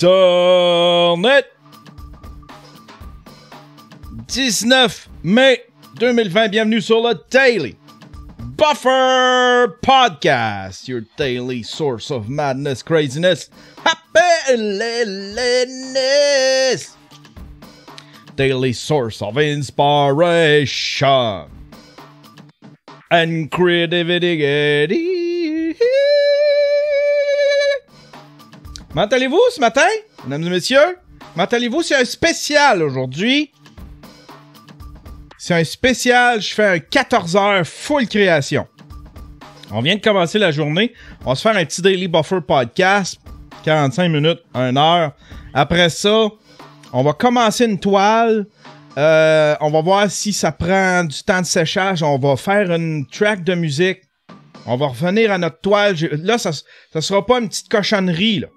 Internet. 19 mai 2020, bienvenue sur le Daily Buffer Podcast, your daily source of madness, craziness, happiness, daily source of inspiration and creativity. Comment allez-vous ce matin, mesdames et messieurs? Comment allez-vous? C'est un spécial aujourd'hui. C'est un spécial, je fais un 14h full création. On vient de commencer la journée. On va se faire un petit Daily Buffer Podcast. 45 minutes, 1 heure. Après ça, on va commencer une toile. On va voir si ça prend du temps de séchage. On va faire une track de musique. On va revenir à notre toile. Là, ça sera pas une petite cochonnerie, là.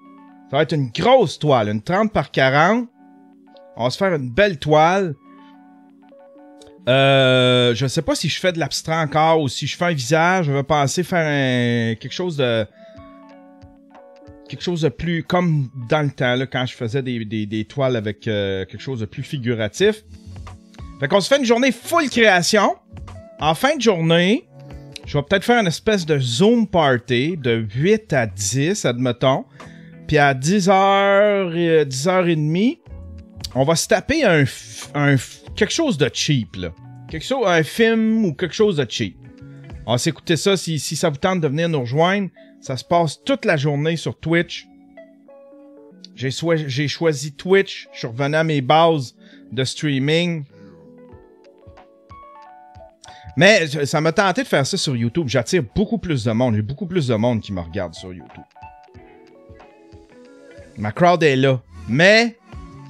Ça va être une grosse toile, une 30 par 40. On va se faire une belle toile. Je sais pas si je fais de l'abstrait encore ou si je fais un visage. Je vais penser faire quelque chose de plus comme dans le temps là, quand je faisais des toiles avec quelque chose de plus figuratif. Fait qu'on se fait une journée full création. En fin de journée, je vais peut-être faire une espèce de Zoom party de 8 à 10, admettons. Puis à 10h, 10h30, on va se taper quelque chose de cheap, là. Un film ou quelque chose de cheap. On va s'écouter ça si ça vous tente de venir nous rejoindre. Ça se passe toute la journée sur Twitch. J'ai choisi Twitch. Je suis revenu à mes bases de streaming. Mais ça m'a tenté de faire ça sur YouTube. J'attire beaucoup plus de monde. J'ai beaucoup plus de monde qui me regarde sur YouTube. Ma crowd est là. Mais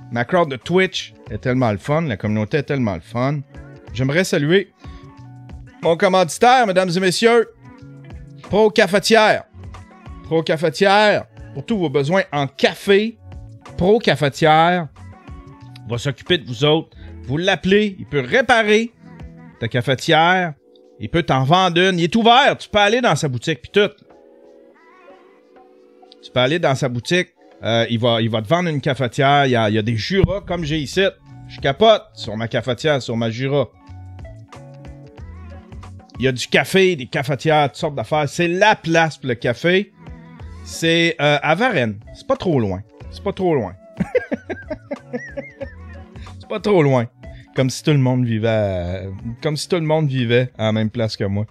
ma crowd de Twitch est tellement le fun. La communauté est tellement le fun. J'aimerais saluer mon commanditaire, mesdames et messieurs. Pro Cafetière. Pro Cafetière. Pour tous vos besoins en café. Pro Cafetière. Va s'occuper de vous autres. Vous l'appelez. Il peut réparer ta cafetière. Il peut t'en vendre une. Il est ouvert. Tu peux aller dans sa boutique. Puis tout. Tu peux aller dans sa boutique. Il va te vendre une cafetière. Il y a des Jura comme j'ai ici. Je capote sur ma cafetière, sur ma Jura. Il y a du café, des cafetières, toutes sortes d'affaires. C'est la place pour le café. C'est à Varennes. C'est pas trop loin. C'est pas trop loin. C'est pas trop loin. Comme si tout le monde vivait à la même place que moi.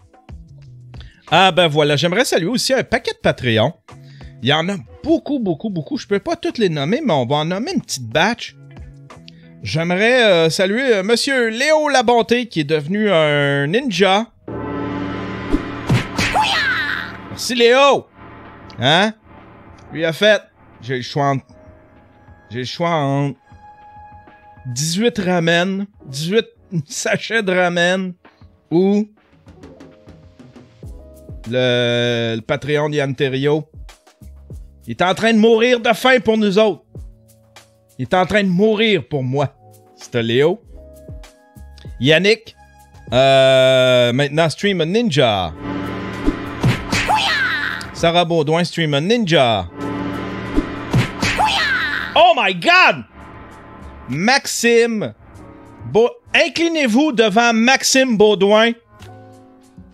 Ah ben voilà, j'aimerais saluer aussi un paquet de Patreon. Il y en a beaucoup, beaucoup, beaucoup. Je peux pas toutes les nommer, mais on va en nommer une petite batch. J'aimerais saluer Monsieur Léo Labonté, qui est devenu un ninja. Merci Léo! Hein? Lui a fait. J'ai le choix entre 18 ramen, 18 sachets de ramen ou le Patreon d'Yann Thériault. Il est en train de mourir de faim pour nous autres. Il est en train de mourir pour moi. C'était Léo. Yannick. Maintenant stream un ninja. Sarah Baudouin stream un ninja. Oh my God! Maxime. Inclinez-vous devant Maxime Baudouin.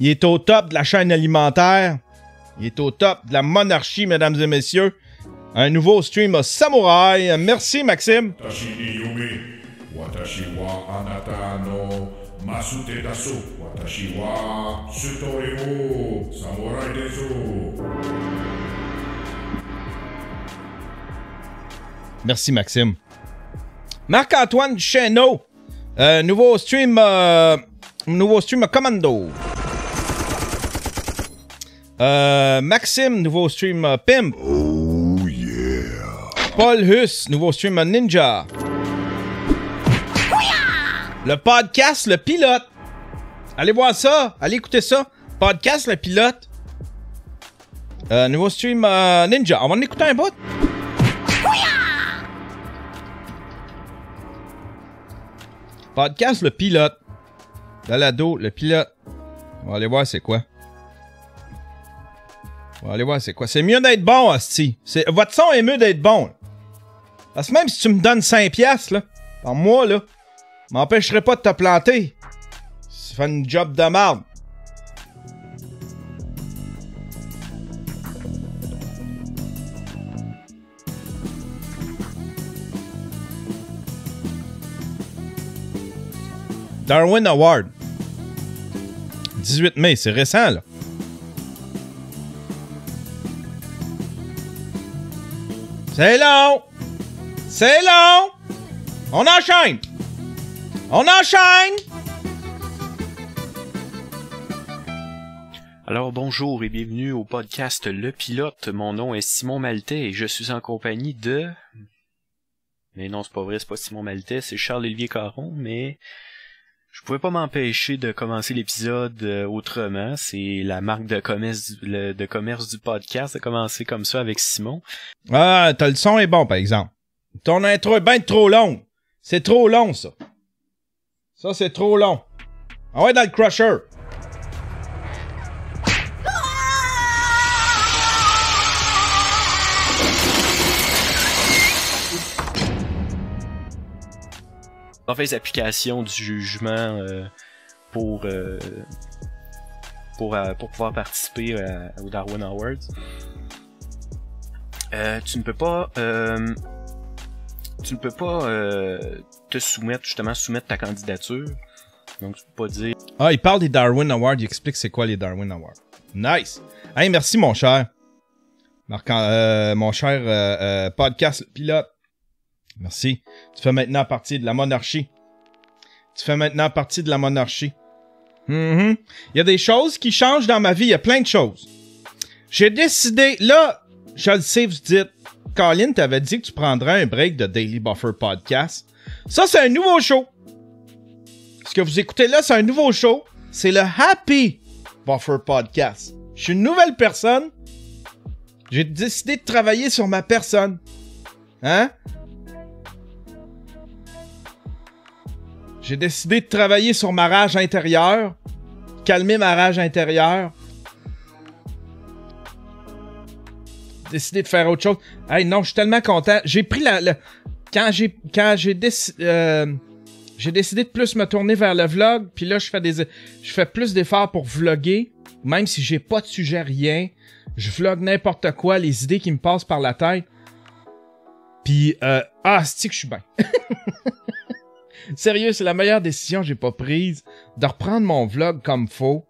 Il est au top de la chaîne alimentaire. Il est au top de la monarchie, mesdames et messieurs. Un nouveau stream à Samouraï. Merci, Maxime. Merci, Maxime. Marc-Antoine Duchesneau. Nouveau stream à Commando. Maxime, nouveau stream Pimp. Oh yeah. Paul Huss, nouveau stream Ninja. Le podcast, le pilote. Allez voir ça. Allez écouter ça. Podcast, le pilote. Nouveau stream Ninja. On va en écouter un bout. Podcast, le pilote. Balado, le pilote. On va aller voir c'est quoi. On va aller voir c'est quoi. C'est mieux d'être bon, hostie. Votre son est mieux d'être bon. Parce que même si tu me donnes 5$, là, par mois, là, m'empêcherait pas de te planter. Tu fais une job de merde. Darwin Award. 18 mai, c'est récent, là. C'est long! C'est long! On enchaîne! On enchaîne! Alors bonjour et bienvenue au podcast Le Pilote. Mon nom est Simon Maltais et je suis en compagnie de... Mais non, c'est pas vrai, c'est pas Simon Maltais, c'est Charles-Olivier Caron, mais... Je pouvais pas m'empêcher de commencer l'épisode autrement. C'est la marque de commerce du podcast de commencer comme ça avec Simon. Ah, le son est bon, par exemple. Ton intro est bien trop long. C'est trop long, ça. Ça, c'est trop long. Ah ouais, dans le crusher. Mauvaise application du jugement pour pouvoir participer au Darwin Awards. Tu ne peux pas soumettre ta candidature. Donc tu peux pas dire. Ah, il parle des Darwin Awards, il explique c'est quoi les Darwin Awards. Nice. Hey, merci mon cher. Mon cher podcast pilote. Merci. Tu fais maintenant partie de la monarchie. Il y a des choses qui changent dans ma vie. Il y a plein de choses. J'ai décidé... Là, je le sais, vous dites... Colin, t'avais dit que tu prendrais un break de Daily Buffer Podcast. Ça, c'est un nouveau show. Ce que vous écoutez là, c'est un nouveau show. C'est le Happy Buffer Podcast. Je suis une nouvelle personne. J'ai décidé de travailler sur ma personne. Hein? J'ai décidé de travailler sur ma rage intérieure. Calmer ma rage intérieure. Décidé de faire autre chose. Hey, non, je suis tellement content. J'ai pris Quand j'ai décidé de plus me tourner vers le vlog, puis là, je fais plus d'efforts pour vlogger, même si j'ai pas de sujet, rien. Je vlog n'importe quoi, les idées qui me passent par la tête. Puis, c'est que je suis bien. Sérieux, c'est la meilleure décision que j'ai pas prise, de reprendre mon vlog comme faut.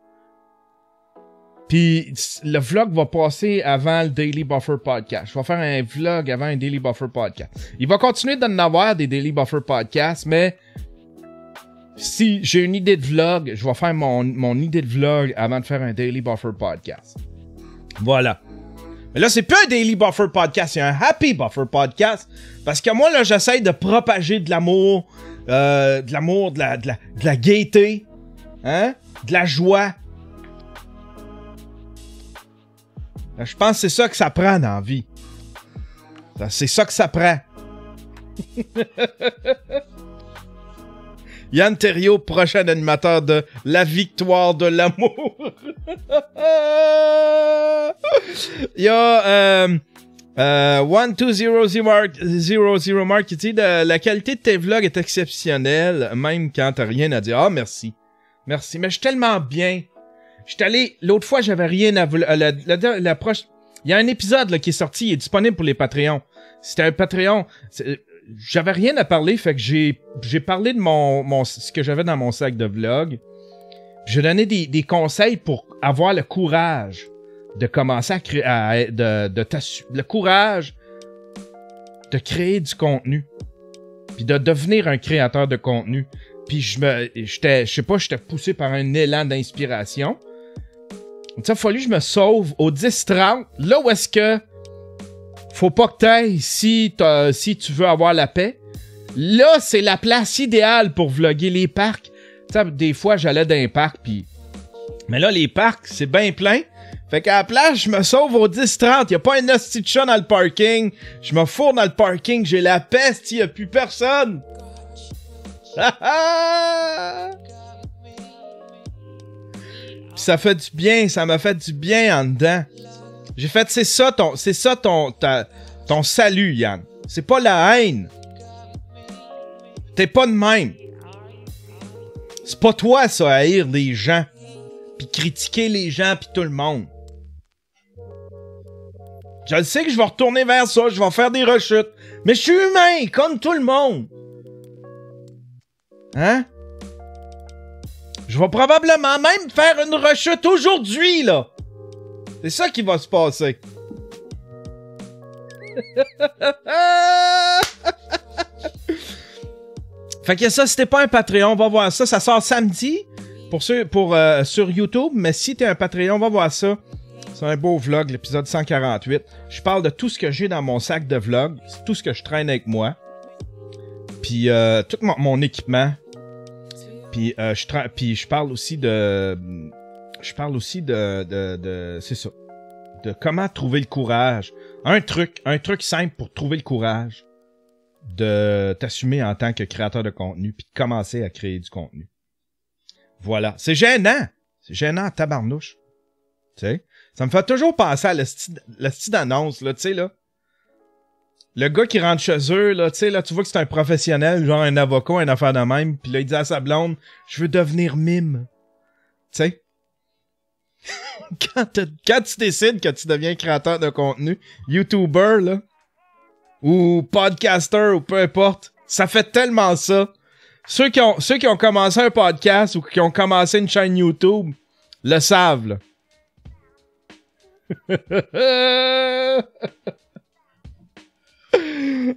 Puis le vlog va passer avant le Daily Buffer Podcast. Je vais faire un vlog avant un Daily Buffer Podcast. Il va continuer d'en avoir des Daily Buffer Podcasts, mais si j'ai une idée de vlog, je vais faire mon idée de vlog avant de faire un Daily Buffer Podcast. Voilà. Mais là, c'est plus un Daily Buffer Podcast, c'est un Happy Buffer Podcast. Parce que moi, là, j'essaye de propager de l'amour, de la gaieté, hein? De la joie. Je pense que c'est ça que ça prend dans la vie. C'est ça que ça prend. Yann Terriot, prochain animateur de La Victoire de l'amour. Il y a 1200 Mark qui dit la qualité de tes vlogs est exceptionnelle, même quand t'as rien à dire. Ah, merci. Merci, mais je suis tellement bien. J'étais allé... L'autre fois, j'avais rien à... Il y a un épisode là, qui est sorti, il est disponible pour les Patreons. C'était un Patreon. J'avais rien à parler, fait que j'ai parlé de ce que j'avais dans mon sac de vlog. J'ai donné des conseils pour avoir le courage de commencer à créer... le courage de créer du contenu. Puis de devenir un créateur de contenu. Puis j'étais poussé par un élan d'inspiration. Il a fallu que je me sauve au 10-30, là où est-ce que faut pas que t'ailles si tu veux avoir la paix. Là, c'est la place idéale pour vlogger les parcs. T'sais, des fois, j'allais dans un parc, puis... Mais là, les parcs, c'est bien plein. Fait qu'à la place, je me sauve au 10-30. Y'a pas un hostie de chat dans le parking. Je me fourre dans le parking, j'ai la peste, y'a plus personne. Ça fait du bien, ça m'a fait du bien en dedans. J'ai fait, c'est ça ton salut, Yann. C'est pas la haine. T'es pas de même. C'est pas toi, ça, haïr les gens. Puis critiquer les gens, puis tout le monde. Je le sais que je vais retourner vers ça, je vais faire des rechutes. Mais je suis humain, comme tout le monde. Hein? Je vais probablement même faire une rechute aujourd'hui, là. C'est ça qui va se passer. Fait que ça, si t'es pas un Patreon, va voir ça. Ça sort samedi sur YouTube. Mais si t'es un Patreon, va voir ça. C'est un beau vlog, l'épisode 148. Je parle de tout ce que j'ai dans mon sac de vlog. C'est tout ce que je traîne avec moi. Puis tout mon équipement. Puis je parle aussi de... c'est ça. De comment trouver le courage. Un truc simple pour trouver le courage de t'assumer en tant que créateur de contenu puis de commencer à créer du contenu. Voilà. C'est gênant. C'est gênant en tabarnouche. Tu sais? Ça me fait toujours penser à la petite annonce, là, tu sais, là. Le gars qui rentre chez eux, là, tu sais, là, tu vois que c'est un professionnel, genre un avocat, une affaire de même, puis là, il dit à sa blonde, je veux devenir mime. Tu sais? Quand tu décides que tu deviens créateur de contenu, YouTuber, là, ou podcaster, ou peu importe, ça fait tellement ça. Ceux qui ont commencé un podcast ou qui ont commencé une chaîne YouTube le savent, là.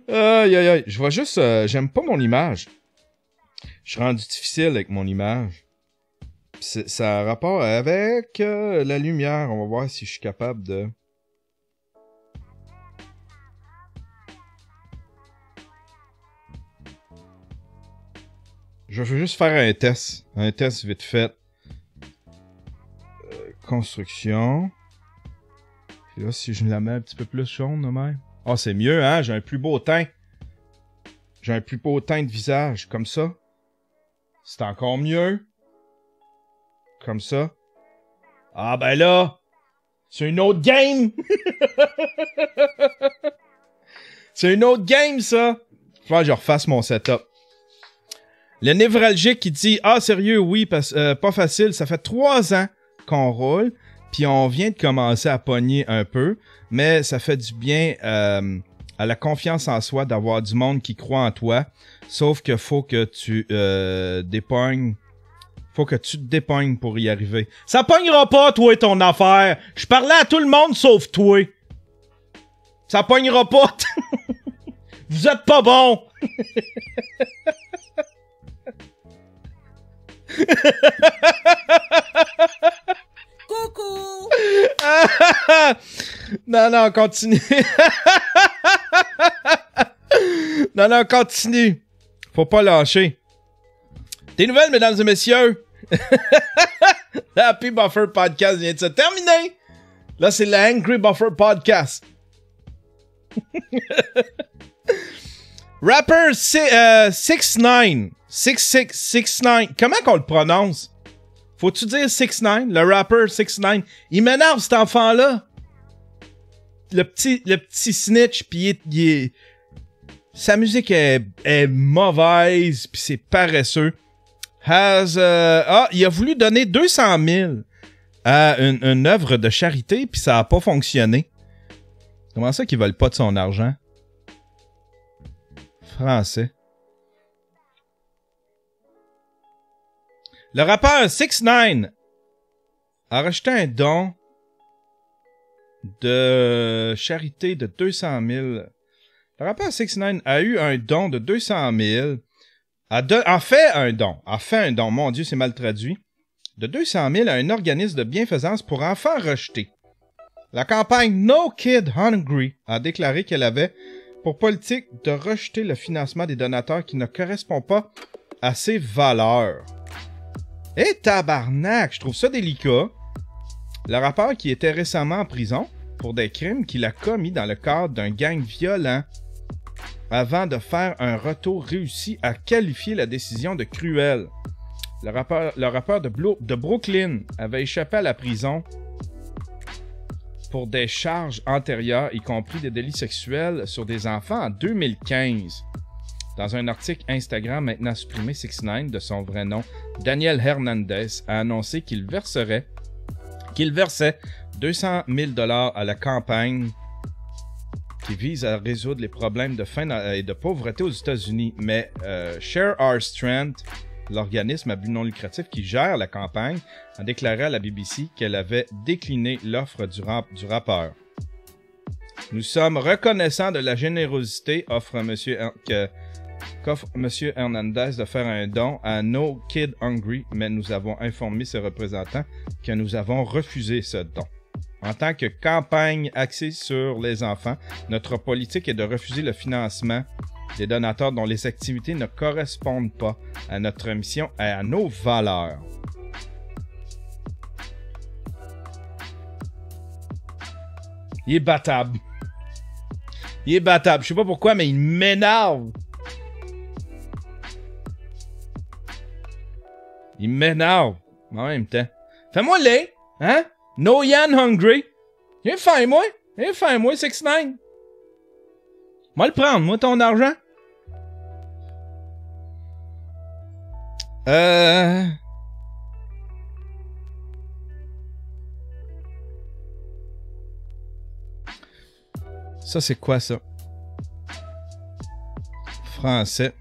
Aïe, aïe, aïe. Je vois juste... j'aime pas mon image. Je suis rendu difficile avec mon image. Ça a rapport avec la lumière. On va voir si je suis capable de... Je vais juste faire un test. Un test vite fait. Construction. Puis là, si je la mets un petit peu plus jaune, même. Ah, c'est mieux, hein? J'ai un plus beau teint. J'ai un plus beau teint de visage. Comme ça. C'est encore mieux. Comme ça. Ah, ben là. C'est une autre game. C'est une autre game, ça. Faut que je refasse mon setup. Le névralgique qui dit « Ah, sérieux, oui, pas facile. Ça fait 3 ans qu'on roule. Puis on vient de commencer à pogner un peu. Mais ça fait du bien à la confiance en soi d'avoir du monde qui croit en toi. Sauf que faut que tu dépognes. Faut que tu te dépognes pour y arriver. Ça pognera pas, toi et ton affaire. Je parlais à tout le monde sauf toi. Ça pognera pas. Vous êtes pas bon. Coucou! Non, continue. Non, continue. Faut pas lâcher. Des nouvelles, mesdames et messieurs. Le Happy Buffer Podcast vient de se terminer. Là, c'est le Angry Buffer Podcast. Rapper 6ix9ine. 6ix9ine. Comment qu'on le prononce? Faut-tu dire 6ix9ine? Le rapper 6ix9ine. Il m'énerve, cet enfant-là. Le petit snitch, pis il est... Sa musique est mauvaise, pis c'est paresseux. Il a voulu donner 200 000 à une œuvre de charité, pis ça a pas fonctionné. Comment ça qu'ils veulent pas de son argent? Français. Le rappeur 6ix9ine a rejeté un don de charité de 200 000. Le rappeur 6ix9ine a eu un don de 200 000. A fait un don, mon Dieu, c'est mal traduit, de 200 000 à un organisme de bienfaisance pour enfants rejetés. La campagne No Kid Hungry a déclaré qu'elle avait pour politique de rejeter le financement des donateurs qui ne correspond pas à ses valeurs. Eh tabarnak, je trouve ça délicat. Le rappeur qui était récemment en prison pour des crimes qu'il a commis dans le cadre d'un gang violent avant de faire un retour réussi à qualifier la décision de cruelle. Le rappeur de Brooklyn avait échappé à la prison pour des charges antérieures, y compris des délits sexuels sur des enfants en 2015. Dans un article Instagram maintenant supprimé, 6ix9ine, de son vrai nom, Daniel Hernandez, a annoncé qu'il versait 200 000 $ à la campagne qui vise à résoudre les problèmes de faim et de pauvreté aux États-Unis. Mais Share Our Strength, l'organisme à but non lucratif qui gère la campagne, a déclaré à la BBC qu'elle avait décliné l'offre du rappeur. Nous sommes reconnaissants de la générosité qu'offre M. Hernandez de faire un don à No Kid Hungry, mais nous avons informé ses représentants que nous avons refusé ce don. En tant que campagne axée sur les enfants, notre politique est de refuser le financement des donateurs dont les activités ne correspondent pas à notre mission et à nos valeurs. Il est battable. Il est battable. Je sais pas pourquoi, mais il m'énerve. Il m'énerve. En même temps. Fais-moi les, hein? No Yan Hungry. Viens faire moi. 6ix9ine. Moi le prendre, moi, ton argent. Ça, c'est quoi, ça? Français.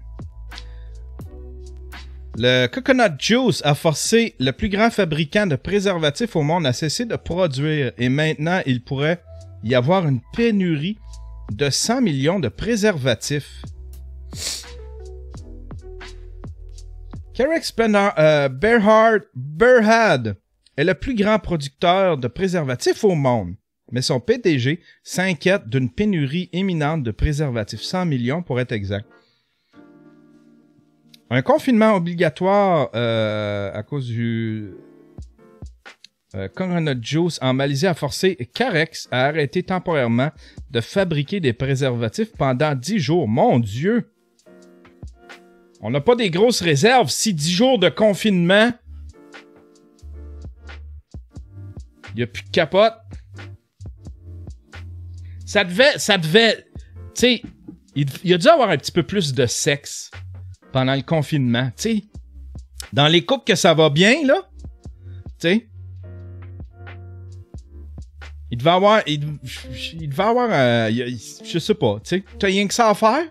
Le Coconut Juice a forcé le plus grand fabricant de préservatifs au monde à cesser de produire et maintenant, il pourrait y avoir une pénurie de 100 millions de préservatifs. Carex Berhad est le plus grand producteur de préservatifs au monde, mais son PDG s'inquiète d'une pénurie imminente de préservatifs, 100 millions pour être exact. Un confinement obligatoire à cause du Coconut Juice en Malaisie a forcé Carex à arrêter temporairement de fabriquer des préservatifs pendant 10 jours. Mon Dieu! On n'a pas des grosses réserves si 10 jours de confinement. Il n'y a plus de capote. Ça devait, tu sais, il a dû avoir un petit peu plus de sexe pendant le confinement, tu sais. Dans les couples que ça va bien, là, tu sais. Il devait avoir, je sais pas, tu sais. T'as rien que ça à faire?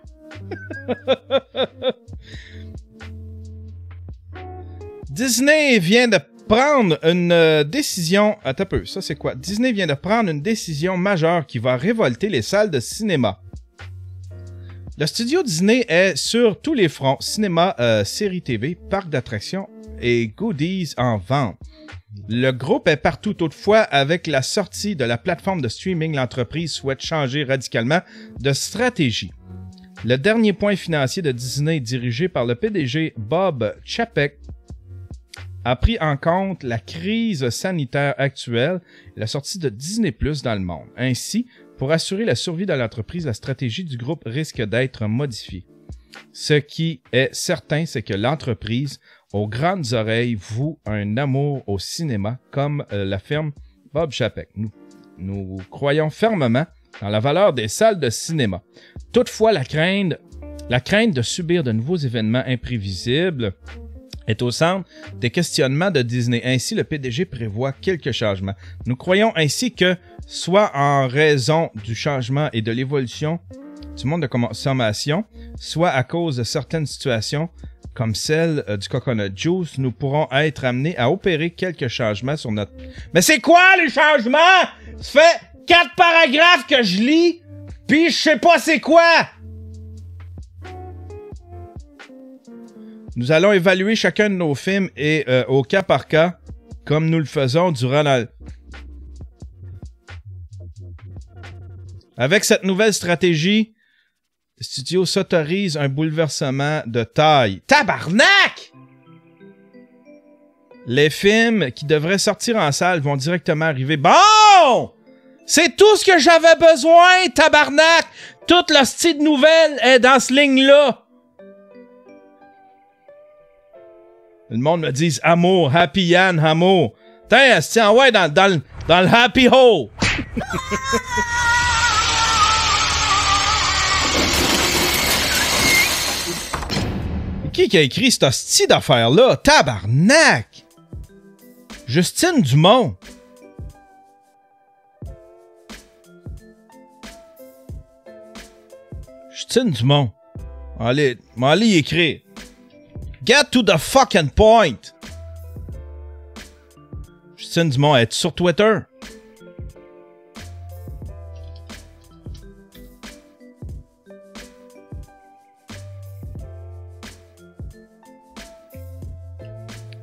Disney vient de prendre une décision... Attends un peu, ça c'est quoi? Disney vient de prendre une décision majeure qui va révolter les salles de cinéma. Le studio Disney est sur tous les fronts, cinéma, séries TV, parcs d'attractions et goodies en vente. Le groupe est partout. Toutefois, avec la sortie de la plateforme de streaming, l'entreprise souhaite changer radicalement de stratégie. Le dernier point financier de Disney, dirigé par le PDG Bob Chapek, a pris en compte la crise sanitaire actuelle et la sortie de Disney+ dans le monde. Ainsi, pour assurer la survie de l'entreprise, la stratégie du groupe risque d'être modifiée. Ce qui est certain, c'est que l'entreprise, aux grandes oreilles, voue un amour au cinéma, comme l'affirme Bob Chapek. Nous croyons fermement dans la valeur des salles de cinéma. Toutefois, la crainte de subir de nouveaux événements imprévisibles est au centre des questionnements de Disney. Ainsi, le PDG prévoit quelques changements. Nous croyons ainsi que, soit en raison du changement et de l'évolution du monde de consommation, soit à cause de certaines situations, comme celle du Coconut Juice, nous pourrons être amenés à opérer quelques changements sur notre... Mais c'est quoi les changements? Ça fait 4 paragraphes que je lis, puis je sais pas c'est quoi! Nous allons évaluer chacun de nos films et au cas par cas, comme nous le faisons durant la... Avec cette nouvelle stratégie, le studio s'autorise un bouleversement de taille. Tabarnak! Les films qui devraient sortir en salle vont directement arriver. Bon! C'est tout ce que j'avais besoin, tabarnak! Toute la style nouvelle est dans ce ligne-là. Le monde me dit amour, happy Yann, amour. Tiens, tiens, ouais, dans le happy hole. Qui a écrit cette hostie d'affaire-là? Tabarnak! Justine Dumont. Justine Dumont. Allez y écrire. Get to the fucking point. Justine Dumont, elle est sur Twitter?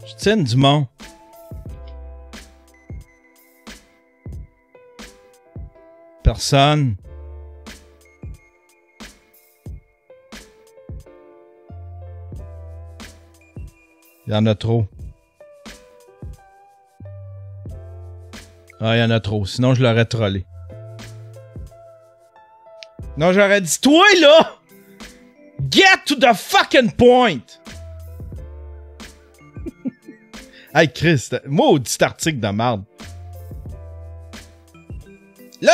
Justine Dumont. Personne. Il y en a trop. Ah, il y en a trop. Sinon, je l'aurais trollé. Non, j'aurais dit, toi, là! Get to the fucking point! Hey, Chris, maudit article de merde. Là,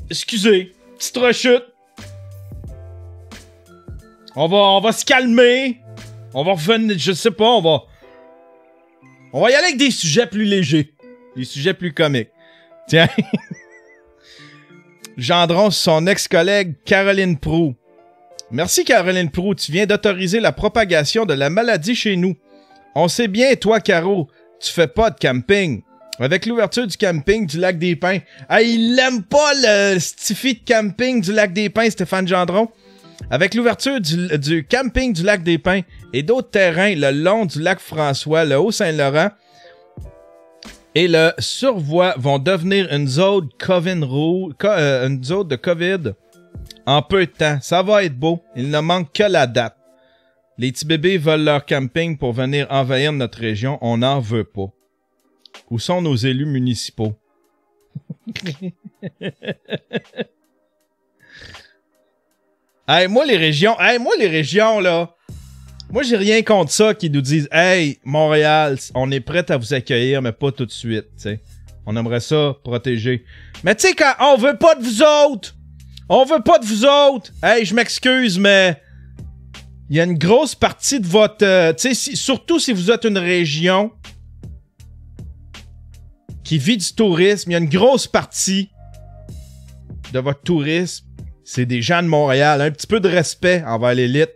excusez, petite rechute. On va se calmer. On va revenir, je sais pas, on va y aller avec des sujets plus légers. Des sujets plus comiques. Tiens. Gendron, son ex-collègue Caroline Proulx. Merci Caroline Proulx, tu viens d'autoriser la propagation de la maladie chez nous. On sait bien, toi, Caro, tu fais pas de camping. Avec l'ouverture du camping du Lac des Pins. Ah, il aime pas le stiffy de camping du Lac des Pins, Stéphane Gendron. Avec l'ouverture du camping du Lac des Pins et d'autres terrains le long du lac François, le Haut-Saint-Laurent et le Survois vont devenir une zone une zone de COVID en peu de temps. Ça va être beau. Il ne manque que la date. Les petits bébés veulent leur camping pour venir envahir notre région. On n'en veut pas. Où sont nos élus municipaux? Hey, moi les régions, là. Moi, j'ai rien contre ça qui nous disent « Hey, Montréal, on est prêt à vous accueillir, mais pas tout de suite. » T'sais. On aimerait ça protéger. Mais tu sais, quand on veut pas de vous autres, hey, je m'excuse, mais il y a une grosse partie de votre... tu sais, surtout si vous êtes une région qui vit du tourisme, il y a une grosse partie de votre tourisme. C'est des gens de Montréal. Un petit peu de respect envers l'élite.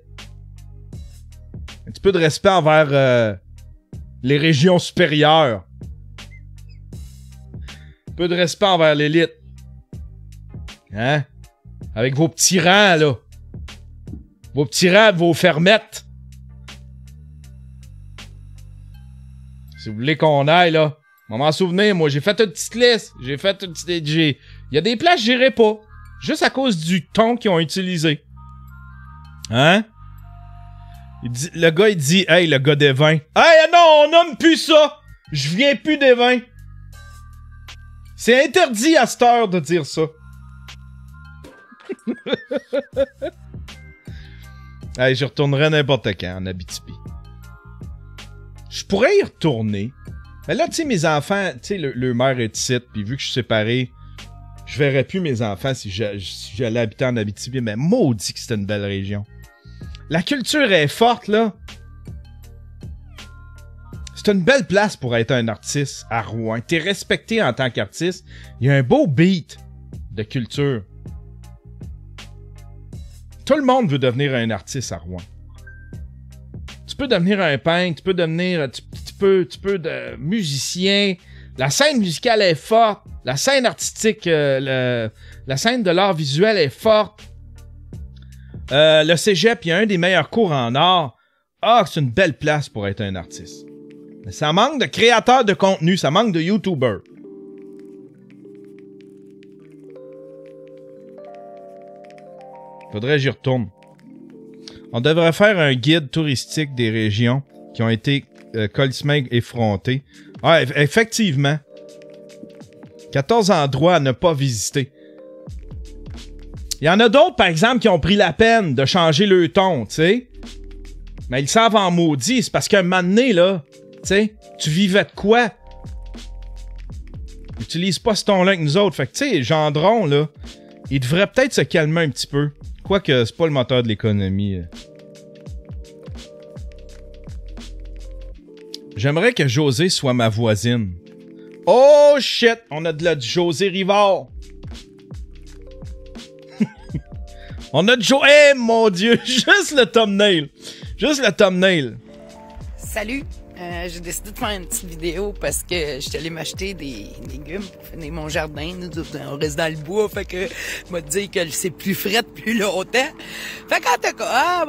Un petit peu de respect envers les régions supérieures. Un peu de respect envers l'élite. Hein? Avec vos petits rangs, là. Vos petits rangs, vos fermettes. Si vous voulez qu'on aille, là. On m'en souvenir, moi. J'ai fait une petite liste. Il y a des places que j'irai pas. Juste à cause du ton qu'ils ont utilisé. Hein? Le gars, il dit, hey, le gars des vins. Hey, non, on nomme plus ça. Je viens plus des vins. C'est interdit à cette heure de dire ça. Hey, je retournerai n'importe quand en Abitibi. Je pourrais y retourner. Mais là, tu sais, mes enfants, tu sais, le mère est ici, puis vu que je suis séparé, je verrais plus mes enfants si j'allais habiter en Abitibi, mais maudit que c'était une belle région. La culture est forte, là. C'est une belle place pour être un artiste à Rouen. T'es respecté en tant qu'artiste. Il y a un beau beat de culture. Tout le monde veut devenir un artiste à Rouen. Tu peux devenir un peintre, tu peux devenir... Tu peux de musicien. La scène musicale est forte. La scène artistique, la scène de l'art visuel est forte. Le cégep, il y a un des meilleurs cours en art. Ah, c'est une belle place pour être un artiste. Mais ça manque de créateurs de contenu, ça manque de YouTubers. Faudrait que j'y retourne. On devrait faire un guide touristique des régions qui ont été colissement effrontées. Ah, effectivement. 14 endroits à ne pas visiter. Il y en a d'autres, par exemple, qui ont pris la peine de changer le ton, tu sais. Mais ils savent en maudit. C'est parce qu'à un moment donné, là, tu sais, tu vivais de quoi? Utilise pas ce ton-là avec nous autres. Fait que, tu sais, Gendron, là, il devrait peut-être se calmer un petit peu. Quoique, c'est pas le moteur de l'économie. J'aimerais que José soit ma voisine. Oh shit! On a de la José Rivard. On a de Eh mon Dieu! Juste le thumbnail. Juste le thumbnail. Salut! J'ai décidé de faire une petite vidéo parce que j'étais allé m'acheter des légumes pour finir mon jardin. Nous, on reste dans le bois, fait que m'a dit que c'est plus frais plus longtemps. Fait qu'en tout cas,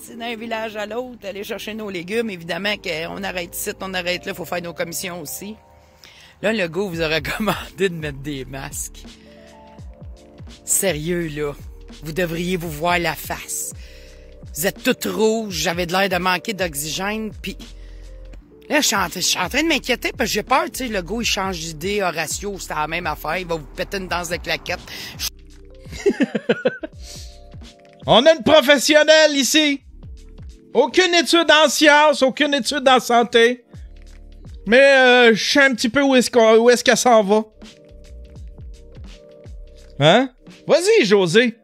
c'est d'un village à l'autre, aller chercher nos légumes. Évidemment qu'on arrête ici, on arrête là, faut faire nos commissions aussi. Là, le gars vous a recommandé de mettre des masques. Sérieux, là. Vous devriez vous voir la face. Vous êtes toute rouge, j'avais de l'air de manquer d'oxygène, puis là, je suis en train de m'inquiéter parce que j'ai peur, tu sais, le gars, il change d'idée, Horatio, c'est la même affaire, il va vous péter une danse de claquettes. On a une professionnelle ici. Aucune étude en sciences, aucune étude en santé. Mais je sais un petit peu où est-ce qu'elle s'en va. Hein? Vas-y, José.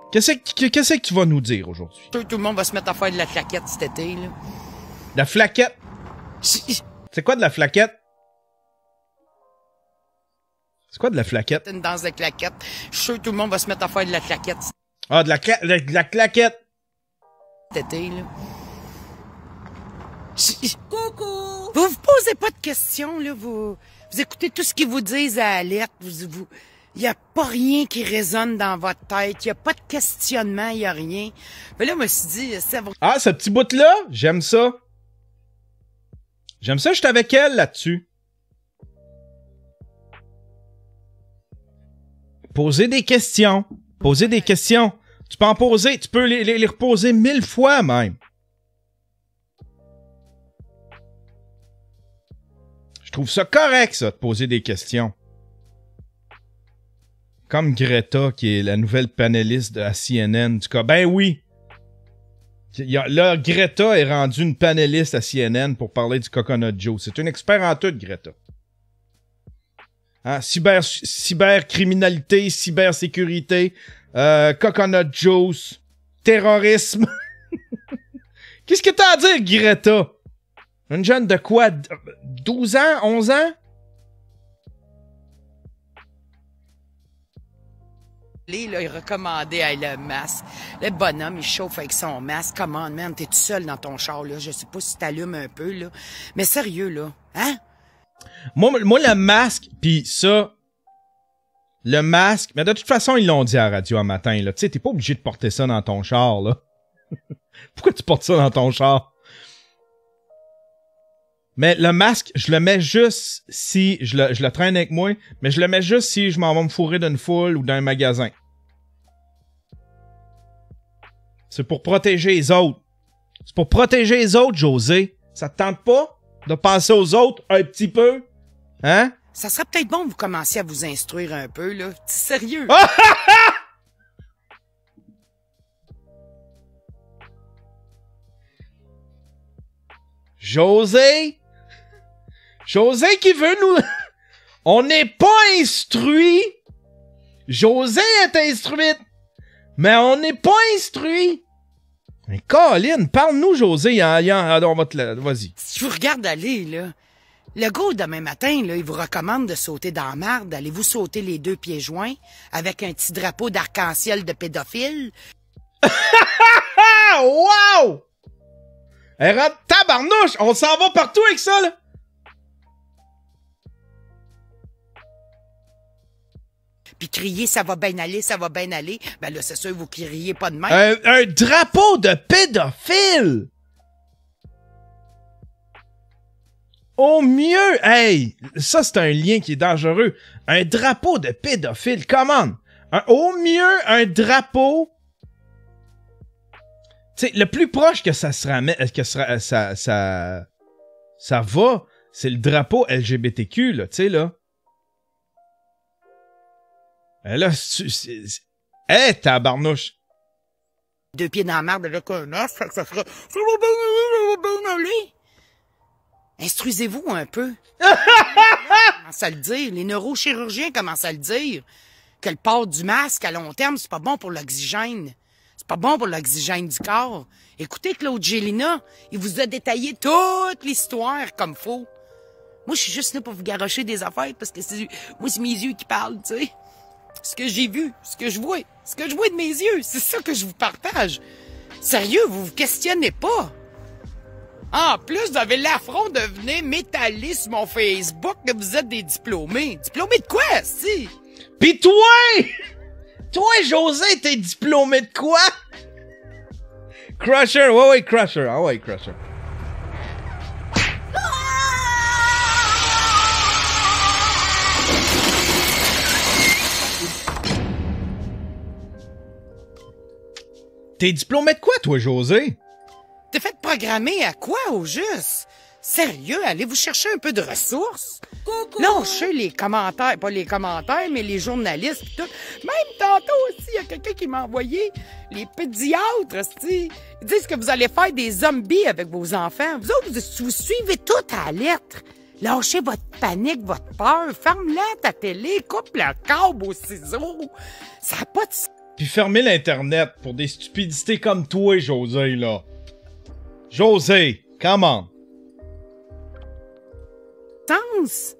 Qu'est-ce que tu vas nous dire aujourd'hui? Tout le monde va se mettre à faire de la claquette cet été, là. La flaquette? C'est quoi de la flaquette? C'est quoi de la flaquette? Une danse de claquette. Je suis sûr que tout le monde va se mettre à faire de la claquette Ah, de la claquette. cet été, là. Coucou! Vous posez pas de questions, là. Vous écoutez tout ce qu'ils vous disent à la lettre. Il y a pas rien qui résonne dans votre tête. Il y a pas de questionnement, il y a rien. Mais là, je me suis dit, ça va... Ah, ce petit bout-là, j'aime ça. J'aime ça, je suis avec elle là-dessus. Poser des questions. Poser des questions. Tu peux en poser, tu peux les reposer 1000 fois même. Je trouve ça correct, ça, de poser des questions. Comme Greta, qui est la nouvelle panéliste de la CNN. Du cas, ben oui. Là, Greta est rendue une panéliste à CNN pour parler du Coconut Joe. C'est une expert en tout, Greta. Hein? Cybercriminalité, cybersécurité, Coconut Juice, terrorisme. Qu'est-ce que t'as à dire, Greta? Une jeune de quoi? 12 ans? 11 ans? Là, il recommandait le masque. Le bonhomme, il chauffe avec son masque. Come on, man, t'es tout seul dans ton char, là. Je sais pas si t'allumes un peu, là. Mais sérieux, là. Hein? Moi, le masque, pis ça... Le masque... Mais de toute façon, ils l'ont dit à la radio un matin, là. Tu sais, t'es pas obligé de porter ça dans ton char, là. Pourquoi tu portes ça dans ton char? Mais le masque, je le mets juste si... Je le traîne avec moi, mais je le mets juste si je m'en vais me fourrer d'une foule ou d'un magasin. C'est pour protéger les autres. C'est pour protéger les autres, José. Ça te tente pas de penser aux autres un petit peu? Hein? Ça serait peut-être bon que vous commenciez à vous instruire un peu, là. C'est sérieux. José qui veut nous... On n'est pas instruit. José est instruite. Mais on n'est pas instruit. Mais Colin, parle-nous, José. On va te la... Vas-y. Si je vous regarde aller, là, le gars, demain matin, là, il vous recommande de sauter dans la marde. Allez-vous sauter les 2 pieds joints avec un petit drapeau d'arc-en-ciel de pédophile? Wow! Elle rentre tabarnouche! On s'en va partout avec ça, là! Puis crier, ça va bien aller, ça va bien aller. Ben là, c'est sûr, vous criez pas de même. Un drapeau de pédophile! Au mieux, hey! Ça, c'est un lien qui est dangereux. Un drapeau de pédophile, come on! Au mieux, un drapeau... Tu sais, le plus proche que ça se ramène... que ça va, c'est le drapeau LGBTQ, là, tu sais, là. Là, hey, tabarnouche! 2 pieds dans la marde, là, qu'un os, ça sera... Ça va bien aller. Instruisez-vous un peu. commencent à le dire. Les neurochirurgiens commencent à le dire. Que le port du masque à long terme, c'est pas bon pour l'oxygène. C'est pas bon pour l'oxygène du corps. Écoutez Claude Gélina, il vous a détaillé toute l'histoire comme faut. Moi, je suis juste là pour vous garrocher des affaires parce que moi, c'est mes yeux qui parlent, tu sais. Ce que j'ai vu, ce que je vois de mes yeux, c'est ça que je vous partage. Sérieux, vous vous questionnez pas. En plus, vous avez l'affront de venir m'étaler sur mon Facebook que vous êtes des diplômés. Diplômés de quoi, si? Pis toi! Toi, José, t'es diplômé de quoi? Crusher, ouais, Crusher. Ah ouais, Crusher. T'es diplômé de quoi, toi, José? T'es fait programmer à quoi, au juste? Sérieux, allez-vous chercher un peu de ressources? Lâchez les commentaires, pas les commentaires, mais les journalistes pis tout. Même tantôt aussi, il y a quelqu'un qui m'a envoyé les pédiatres, c'ti. Ils disent que vous allez faire des zombies avec vos enfants. Vous autres, vous suivez tout à la lettre. Lâchez votre panique, votre peur, ferme-la ta télé, coupe le câble au ciseau. Ça n'a pas de... Puis fermez l'Internet pour des stupidités comme toi, José, là. José, come on. Sens.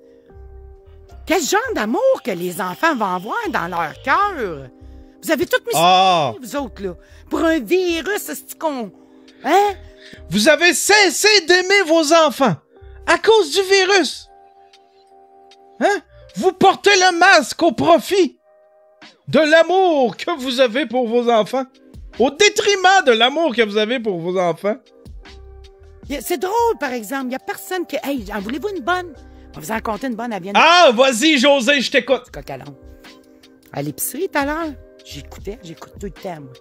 Quel genre d'amour que les enfants vont avoir dans leur cœur? Vous avez tout mis sur vous autres, là. Pour un virus, c'est qu'on... Hein? Vous avez cessé d'aimer vos enfants à cause du virus. Hein? Vous portez le masque au profit de l'amour que vous avez pour vos enfants. Au détriment de l'amour que vous avez pour vos enfants. C'est drôle, par exemple. Il n'y a personne qui... Hey, en voulez-vous une bonne? On va vous en compter une bonne, elle vient de... Ah, vas-y, José, je t'écoute. Coq à l'âne. À l'épicerie, tout à l'heure, j'écoute tout le temps, moi.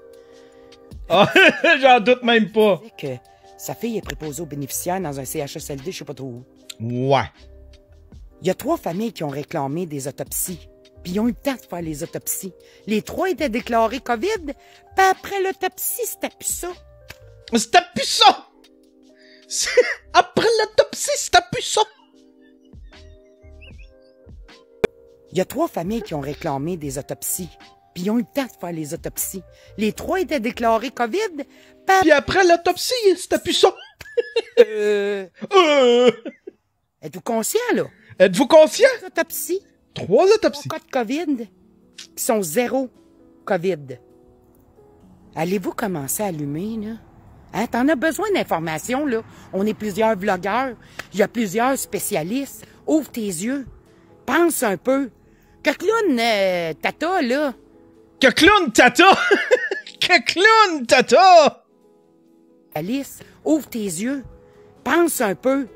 Ah, j'en doute même pas. Que sa fille est préposée aux bénéficiaires dans un CHSLD, je sais pas trop où. Ouais. Il y a 3 familles qui ont réclamé des autopsies. Puis ils ont eu le temps de faire les autopsies. Les 3 étaient déclarés COVID, puis après l'autopsie, c'était plus ça. C'était plus ça! Après l'autopsie, c'était plus ça! Il y a 3 familles qui ont réclamé des autopsies. Puis ils ont eu le temps de faire les autopsies. Les 3 étaient déclarés COVID, puis après l'autopsie, c'était plus ça! Êtes-vous conscient, là? Êtes-vous conscient? 3 autopsies. 3 autopsies. 3 cas de COVID qui sont 0 COVID. Allez-vous commencer à allumer, là? Hein? T'en as besoin d'informations, là. On est plusieurs vlogueurs. Il y a plusieurs spécialistes. Ouvre tes yeux. Pense un peu. Que clown tata, là. Que clown tata! Que clown tata! Alice, ouvre tes yeux. Pense un peu.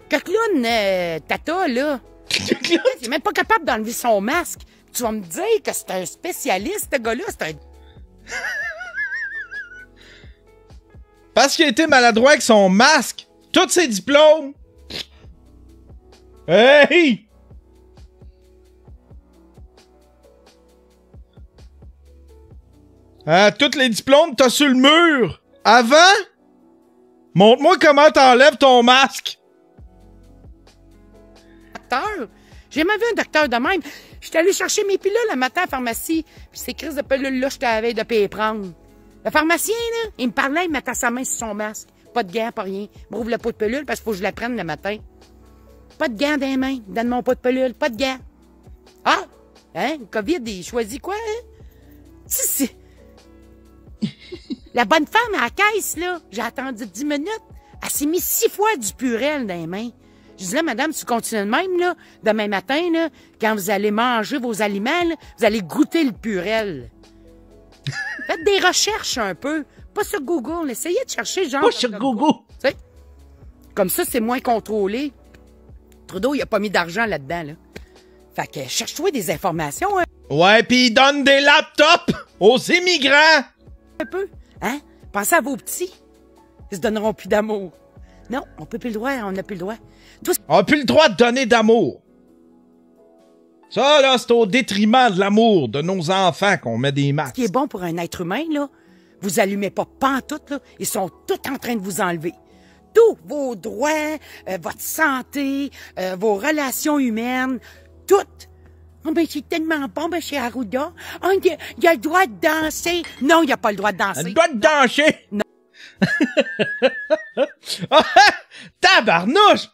Que clown tata, là. Il est même pas capable d'enlever son masque. Tu vas me dire que c'est un spécialiste, ce gars-là. C'est un... Parce qu'il a été maladroit avec son masque. Tous ses diplômes. Hey! Tous les diplômes, t'as sur le mur. Avant? Montre-moi comment t'enlèves ton masque. Docteur? J'ai jamais vu un docteur de même. J'étais allé chercher mes pilules le matin à la pharmacie. Puis ces crises de pilules-là, j'étais à la veille de payer prendre. Le pharmacien, là, il me parlait, il mettait sa main sur son masque. Pas de gants, pas rien. Il m'ouvre le pot de pilule parce qu'il faut que je la prenne le matin. Pas de gants dans les mains. Donne mon pot de pilule. Pas de gants. Ah! Hein? Le COVID, il choisit quoi, hein? Si. La bonne femme à la caisse, là, j'ai attendu 10 minutes. Elle s'est mis 6 fois du Purel dans les mains. Je dis là, madame, si tu continues de même, là, demain matin, là, quand vous allez manger vos aliments, là, vous allez goûter le Purel. Faites des recherches un peu. Pas sur Google. Essayez de chercher genre... Pas sur Google. Tu sais? Comme ça, c'est moins contrôlé. Trudeau, il a pas mis d'argent là-dedans, là. Fait que cherche-toi des informations, hein. Ouais, pis il donne des laptops aux immigrants. Un peu. Hein? Pensez à vos petits. Ils se donneront plus d'amour. Non, on peut plus le droit, on n'a plus le droit. On n'a plus le droit de donner d'amour. Ça, là, c'est au détriment de l'amour de nos enfants qu'on met des masques. Ce qui est bon pour un être humain, là, vous allumez pas pantoute, là. Ils sont tous en train de vous enlever. Tous vos droits, votre santé, vos relations humaines, Toutes. Oh, ben, c'est tellement bon, monsieur Arruda. Oh, il a le droit de danser. Non, il a pas le droit de danser. Elle doit danser! Non. Tabarnouche!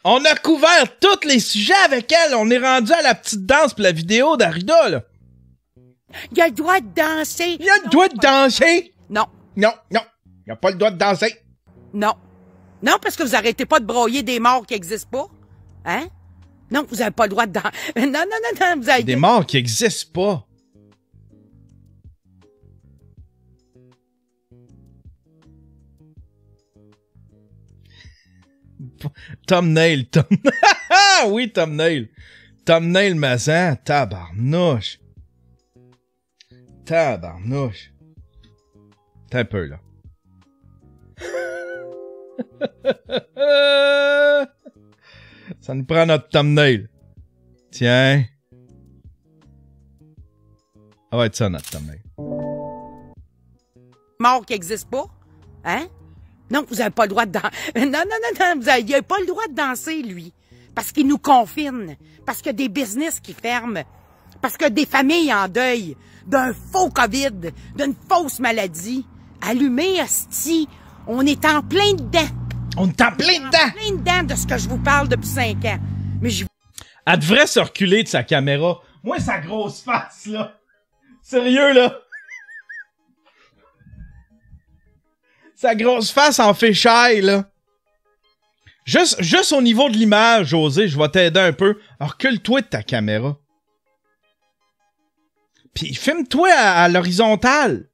On a couvert tous les sujets avec elle. On est rendu à la petite danse pour la vidéo d'Arruda, là. Il a le droit de danser. Il a le droit de danser? Non. Non, non. Il a pas le droit de danser. Non. Non, parce que vous arrêtez pas de broyer des morts qui existent pas. Hein? Non, vous avez pas le droit de danser. Non, non, non, non, vous avez... Des morts qui existent pas. Thumbnail. Oui, thumbnail. Thumbnail Mazan. Tabarnouche. Tabarnouche. T'as un peu, là. Ça nous prend notre thumbnail. Tiens. Ça va être ça, notre thumbnail. Morts qui existent pas. Hein? Non, vous avez pas le droit de danser. Non, non, non, non, vous avez pas le droit de danser, lui. Parce qu'il nous confine. Parce qu'il y a des business qui ferment. Parce que des familles en deuil. D'un faux COVID. D'une fausse maladie. Allumez, hostie. On est en plein dedans. On est en plein dedans! Plein dedans de ce que je vous parle depuis 5 ans. Mais je... Elle devrait se reculer de sa caméra. Moi, sa grosse face, là. Sérieux, là. Sa grosse face en féchaille, là. Juste au niveau de l'image, José, je vais t'aider un peu. Alors, recule-toi de ta caméra. Puis filme-toi à l'horizontale.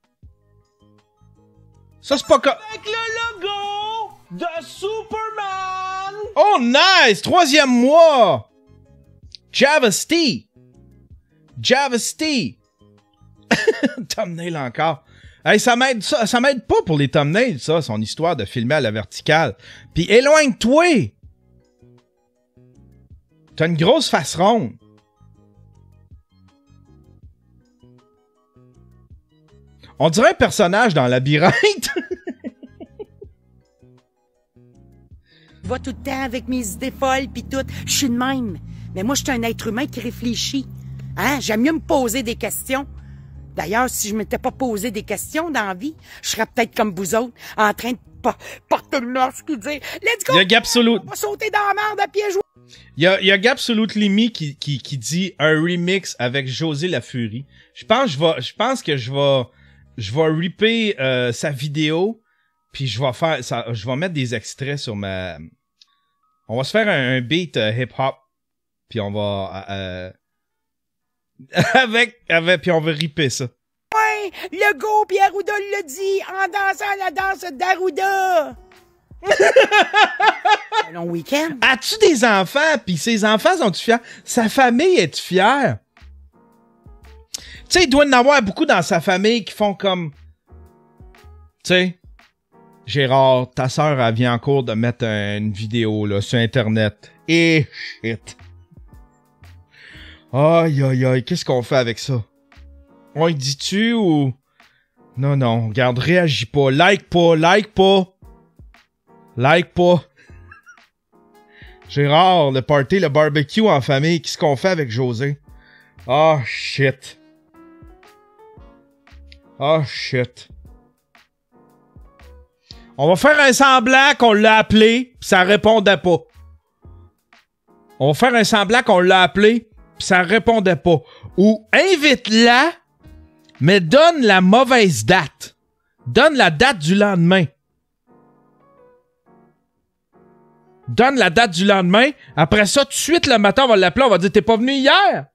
Ça, c'est pas comme... Avec le logo de Superman! Oh, nice! 3e mois! Javasty! Javasty! Thumbnail encore. Hey, ça m'aide pas pour les thumbnails, ça, son histoire de filmer à la verticale. Puis éloigne-toi! T'as une grosse face ronde. On dirait un personnage dans Labyrinthe. Je vais tout le temps avec mes idées folles pis tout. Je suis de même. Mais moi, je suis un être humain qui réfléchit. Hein? J'aime mieux me poser des questions. D'ailleurs, si je m'étais pas posé des questions dans la vie, je serais peut-être comme vous autres, en train de porter le masque et dire « Let's go! » On va sauter dans la merde à pieds joints. Il y a Gabsolutely Me qui dit un remix avec José La Furie. Je pense que je vais ripper sa vidéo, puis je vais mettre des extraits sur ma... On va se faire un beat hip-hop, puis on va... puis on va ripper ça. Ouais, le go pis Arruda l'a dit en dansant la danse d'Arruda. Un long week-end. As-tu des enfants? Puis ses enfants sont-tu fiers? Sa famille est-tu fière? Tu sais, il doit y en avoir beaucoup dans sa famille qui font comme... Tu sais, Gérard, ta sœur, elle vient en cours de mettre une vidéo là sur Internet. Et shit. Aïe, aïe, aïe, qu'est-ce qu'on fait avec ça? On y dit-tu ou... Non, non, regarde, réagis pas. Like pas. Like pas. Gérard, le party, le barbecue en famille, qu'est-ce qu'on fait avec José? Oh, shit. Oh, shit. On va faire un semblant qu'on l'a appelé, pis ça répondait pas. On va faire un semblant qu'on l'a appelé, pis ça répondait pas. Ou invite-la, mais donne la mauvaise date. Donne la date du lendemain. Donne la date du lendemain. Après ça, tout de suite, le matin, on va l'appeler, on va dire « T'es pas venu hier? »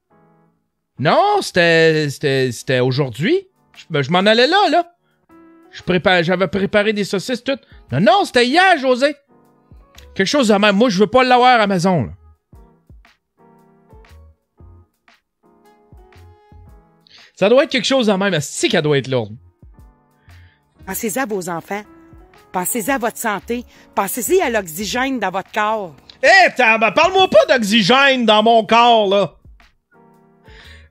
Non, c'était aujourd'hui. Je m'en allais là. J'avais préparé des saucisses, tout. Non, c'était hier, José. Quelque chose de même. Moi, je veux pas l'avoir à la maison, là. Ça doit être quelque chose de même. C'est qu'elle doit être lourde. Pensez-y à vos enfants. Pensez-y à votre santé. Pensez-y à l'oxygène dans votre corps. Hé, parle-moi pas d'oxygène dans mon corps, là.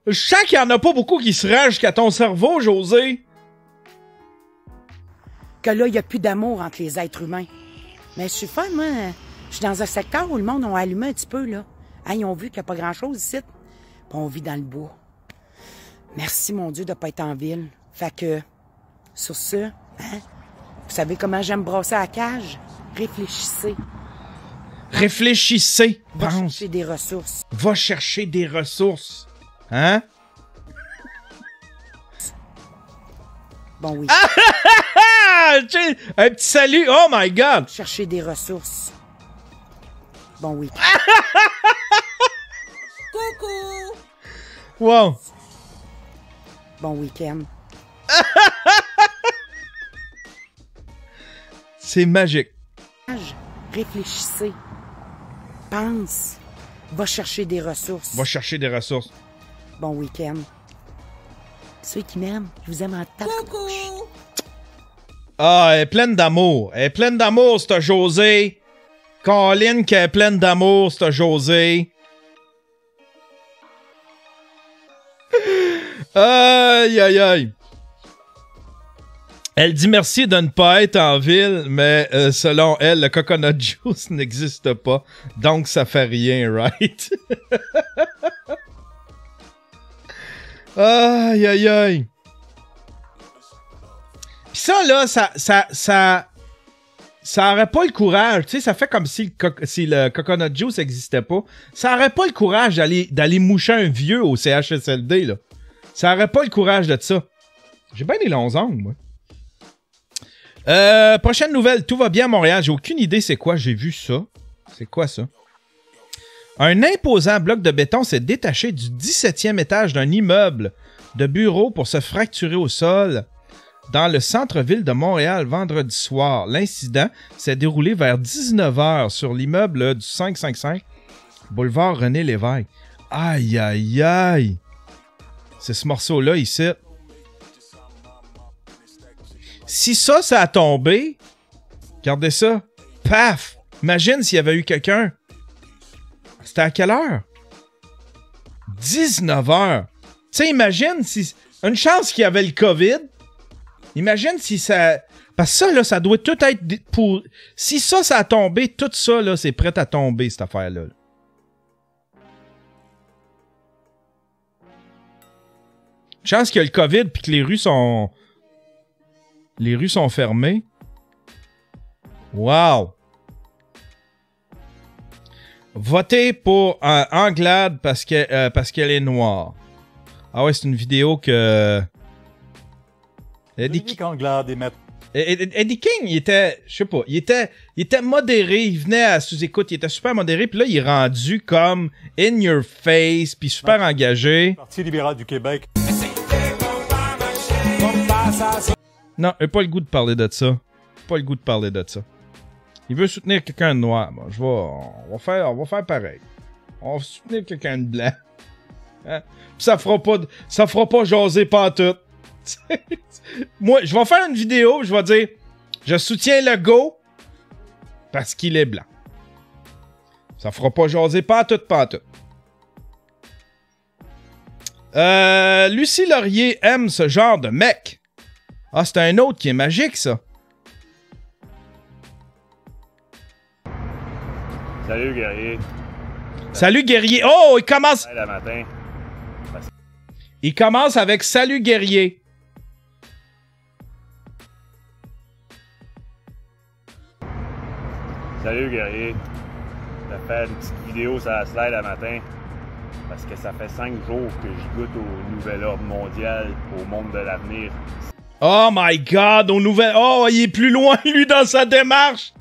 Je sens qu'il y en a pas beaucoup qui se rangent jusqu'à ton cerveau, José. Que là, il n'y a plus d'amour entre les êtres humains. Mais je suis fun, moi. Je suis dans un secteur où le monde a allumé un petit peu, là. Ils ont vu qu'il n'y a pas grand-chose ici. Puis on vit dans le bois. Merci, mon Dieu, de ne pas être en ville. Fait que, sur ce, vous savez comment j'aime brasser à la cage? Réfléchissez. Réfléchissez. Va Pense. chercher des ressources. Va chercher des ressources. Hein? Bon, oui. Ah! Un petit salut. Oh my God. Chercher des ressources. Bon, oui. Coucou! Wow. Bon week-end. C'est magique. Réfléchissez. Pense. Va chercher des ressources. Va chercher des ressources. Bon week-end. Ceux qui m'aiment, je vous aime en tabarnouche. Ah, elle est pleine d'amour. Elle est pleine d'amour, cette Josée. Colin qui est pleine d'amour, cette Josée. Aïe, aïe, aïe. Elle dit merci de ne pas être en ville, mais selon elle, le coconut juice n'existe pas. Donc, ça fait rien, right? Aïe, aïe, aïe. Pis ça, là, ça aurait pas le courage. Tu sais, ça fait comme si le coconut juice n'existait pas. Ça aurait pas le courage d'aller moucher un vieux au CHSLD, là. Ça aurait pas le courage de ça. J'ai bien des longs ongles, moi. Prochaine nouvelle, tout va bien à Montréal. J'ai aucune idée c'est quoi, j'ai vu ça. C'est quoi ça? Un imposant bloc de béton s'est détaché du 17e étage d'un immeuble de bureaux pour se fracturer au sol dans le centre-ville de Montréal vendredi soir. L'incident s'est déroulé vers 19h sur l'immeuble du 555 boulevard René Lévesque. Aïe, aïe, aïe! C'est ce morceau-là ici. Si ça a tombé, regardez ça. Paf! Imagine s'il y avait eu quelqu'un. C'était à quelle heure? 19h. Tu sais, imagine si... Une chance qu'il y avait le COVID. Imagine si ça... Parce que ça, là, ça doit tout être pour... Si ça a tombé, tout ça, là, c'est prêt à tomber, cette affaire-là. Chance qu'il y a le COVID puis que les rues sont fermées. Wow! Votez pour Anglade parce qu'elle est noire. Ah ouais, c'est une vidéo que... Eddie King, il était... Je sais pas, il était modéré, il venait à sous-écoute, il était super modéré, puis là, il est rendu comme in your face, puis super engagé. Parti libéral du Québec. Non, il n'a pas le goût de parler de ça. Pas le goût de parler de ça. Il veut soutenir quelqu'un de noir. Bon, on va faire pareil. On va soutenir quelqu'un de blanc. Hein? Puis ça fera pas jaser pantoute. Moi, je vais faire une vidéo, je vais dire je soutiens le go parce qu'il est blanc. Ça fera pas jaser pantoute. Lucie Laurier aime ce genre de mec. Ah, c'est un autre qui est magique, ça. Salut, guerrier. Salut, guerrier. Oh, il commence... Le matin. Il commence avec salut, guerrier. Salut, guerrier. Je vais faire une petite vidéo sur la slide le matin. Parce que ça fait 5 jours que je goûte au nouvel ordre mondial, au monde de l'avenir. Oh my God, au nouvel... Oh, il est plus loin, lui, dans sa démarche.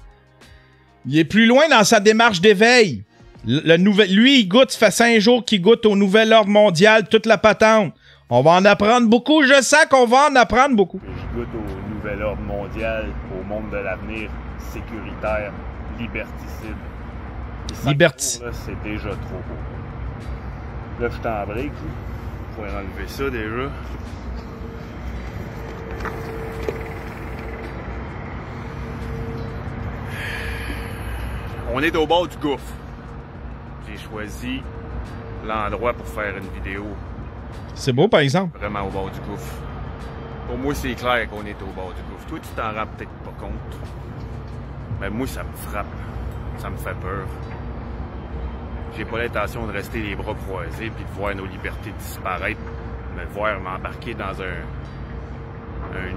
Il est plus loin dans sa démarche d'éveil. Lui, il goûte, ça fait 5 jours qu'il goûte au nouvel ordre mondial, toute la patente. On va en apprendre beaucoup, je sens qu'on va en apprendre beaucoup. Je goûte au nouvel ordre mondial, au monde de l'avenir, sécuritaire, liberticide. C'est déjà trop beau. Là, je suis en break. Je vais enlever ça déjà. On est au bord du gouffre. J'ai choisi l'endroit pour faire une vidéo. C'est beau, par exemple. Vraiment au bord du gouffre. Pour moi, c'est clair qu'on est au bord du gouffre. Toi, tu t'en rends peut-être pas compte. Mais moi, ça me frappe. Ça me fait peur. J'ai pas l'intention de rester les bras croisés puis de voir nos libertés disparaître, me voir m'embarquer dans un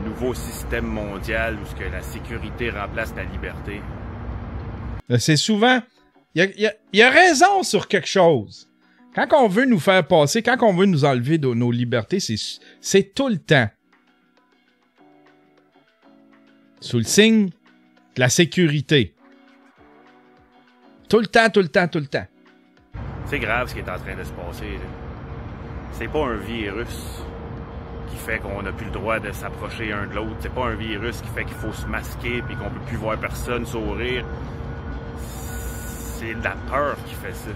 nouveau système mondial où ce que la sécurité remplace la liberté. C'est souvent... Il y a raison sur quelque chose. Quand on veut nous faire passer, quand on veut nous enlever de nos libertés, c'est tout le temps. Sous le signe de la sécurité. Tout le temps, tout le temps, tout le temps. C'est grave ce qui est en train de se passer, là. C'est pas un virus qui fait qu'on n'a plus le droit de s'approcher un de l'autre. C'est pas un virus qui fait qu'il faut se masquer puis qu'on peut plus voir personne sourire. C'est la peur qui fait ça.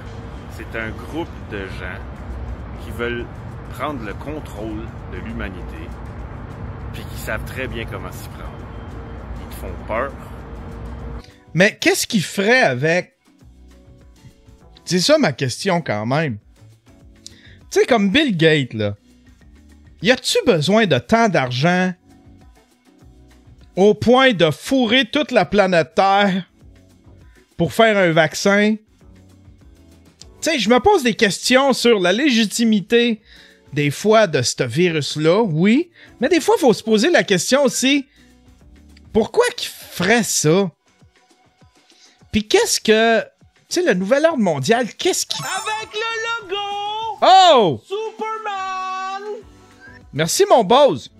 C'est un groupe de gens qui veulent prendre le contrôle de l'humanité puis qui savent très bien comment s'y prendre. Ils te font peur. Mais qu'est-ce qu'ils feraient avec... C'est ça ma question quand même. Tu sais, comme Bill Gates, là. Y a-tu besoin de tant d'argent au point de fourrer toute la planète Terre pour faire un vaccin? Tu sais, je me pose des questions sur la légitimité des fois de ce virus-là, oui. Mais des fois, il faut se poser la question aussi, pourquoi qu'il ferait ça? Puis qu'est-ce que... Tu sais, le nouvel ordre mondial, qu'est-ce qu'il... Avec le logo! Oh! Superman! Merci, mon Bose.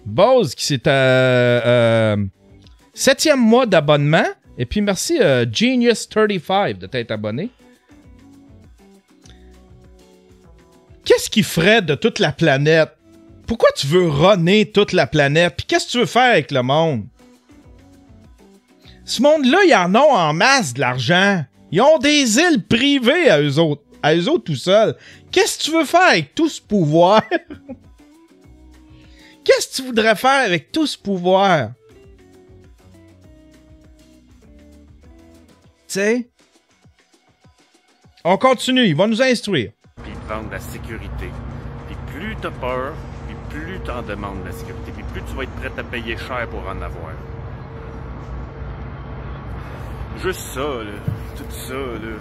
Bose, qui c'est à 7e mois d'abonnement. Et puis, merci Genius35 de t'être abonné. Qu'est-ce qu'il ferait de toute la planète? Pourquoi tu veux runner toute la planète? Puis qu'est-ce que tu veux faire avec le monde? Ce monde-là, ils en ont en masse de l'argent. Ils ont des îles privées à eux autres tout seuls. Qu'est-ce que tu veux faire avec tout ce pouvoir? Qu'est-ce que tu voudrais faire avec tout ce pouvoir? Tu sais? On continue, il va nous instruire. Puis prendre la sécurité. Puis plus t'as peur, puis plus t'en demandes la sécurité. Puis plus tu vas être prêt à payer cher pour en avoir. Juste ça, là, tout ça, là,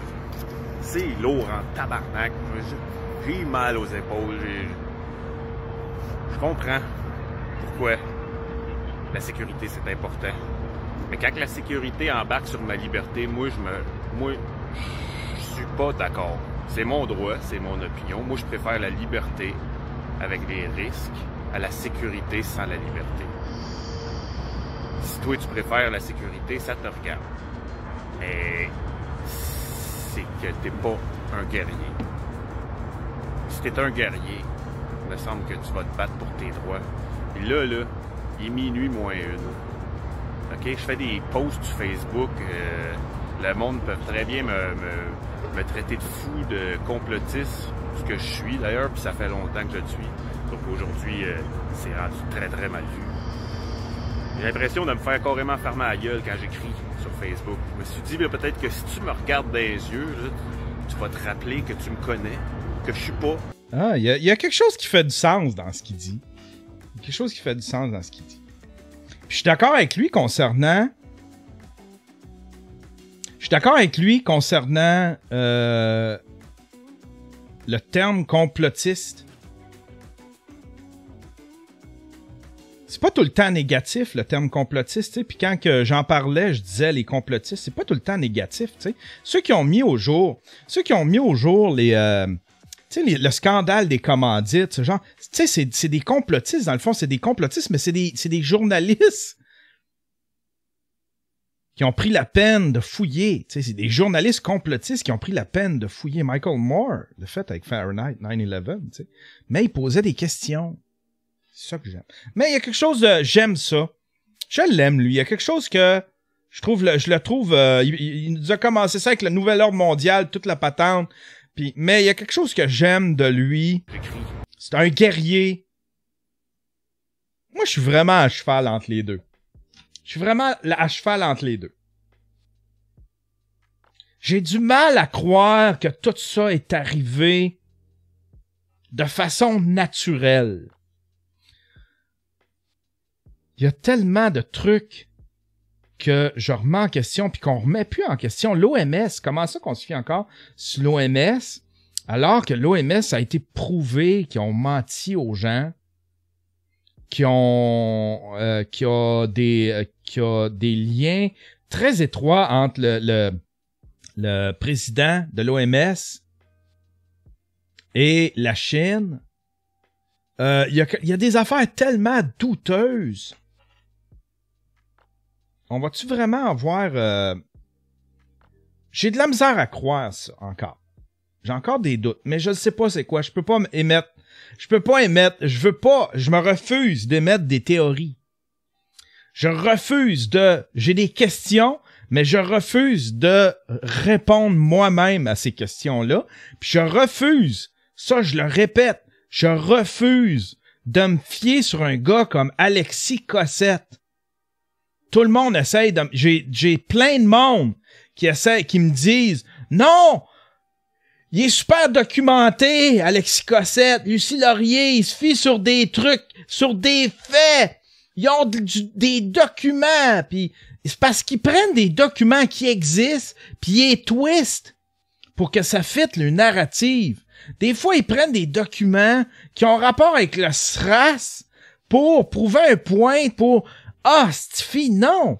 c'est lourd en tabarnak. J'ai mal aux épaules. Je comprends pourquoi la sécurité, c'est important. Mais quand la sécurité embarque sur ma liberté, moi, je suis pas d'accord. C'est mon droit, c'est mon opinion. Moi, je préfère la liberté avec les risques à la sécurité sans la liberté. Si toi, tu préfères la sécurité, ça te regarde. Mais c'est que t'es pas un guerrier. Si t'es un guerrier, il me semble que tu vas te battre pour tes droits. Et là, il est minuit moins une. OK, je fais des posts sur Facebook. Le monde peut très bien me traiter de fou, de complotiste, ce que je suis d'ailleurs, puis ça fait longtemps que je le suis. Donc aujourd'hui, c'est rendu très très mal vu. J'ai l'impression de me faire carrément fermer la gueule quand j'écris sur Facebook. Je me suis dit, peut-être que si tu me regardes dans les yeux, là, tu vas te rappeler que tu me connais, que je suis pas. Ah, il y a quelque chose qui fait du sens dans ce qu'il dit. Il y a quelque chose qui fait du sens dans ce qu'il dit. Puis je suis d'accord avec lui concernant... le terme complotiste. C'est pas tout le temps négatif, le terme complotiste, tu sais. Puis quand que j'en parlais, je disais les complotistes, c'est pas tout le temps négatif, tu sais. Ceux qui ont mis au jour les... tu sais, le scandale des commandites, ce genre... Tu sais, c'est des complotistes, dans le fond, c'est des complotistes, mais c'est des journalistes qui ont pris la peine de fouiller. Tu sais, c'est des journalistes complotistes qui ont pris la peine de fouiller. Michael Moore, le fait avec Fahrenheit 9/11, tu sais. Mais il posait des questions. C'est ça que j'aime. Mais il y a quelque chose de... J'aime ça. Je l'aime, lui. Il y a quelque chose que... Je le trouve... il nous a commencé ça avec le nouvel ordre mondial, toute la patente. Puis, mais il y a quelque chose que j'aime de lui. C'est un guerrier. Moi, je suis vraiment à cheval entre les deux. Je suis vraiment à cheval entre les deux. J'ai du mal à croire que tout ça est arrivé de façon naturelle. Il y a tellement de trucs que je remets en question puis qu'on remet plus en question l'OMS. Comment ça qu'on se fie encore sur l'OMS alors que l'OMS a été prouvé qu'ils ont menti aux gens, qu'il y a des liens très étroits entre le président de l'OMS et la Chine. Il y a des affaires tellement douteuses. On va-tu vraiment avoir... J'ai de la misère à croire ça encore. J'ai encore des doutes, mais je ne sais pas c'est quoi. Je me refuse d'émettre des théories. J'ai des questions, mais je refuse de répondre moi-même à ces questions-là. Puis je refuse, ça je le répète, je refuse de me fier sur un gars comme Alexis Cossette. Tout le monde essaye de... J'ai plein de monde qui me disent « Non! Il est super documenté, Alexis Cossette. Lucie Laurier, il se fie sur des trucs, sur des faits. Ils ont des documents. » Puis c'est parce qu'ils prennent des documents qui existent, puis ils les twistent pour que ça fitte le narrative. Des fois, ils prennent des documents qui ont rapport avec le SRAS pour prouver un point, pour... Ah, cette fille, non!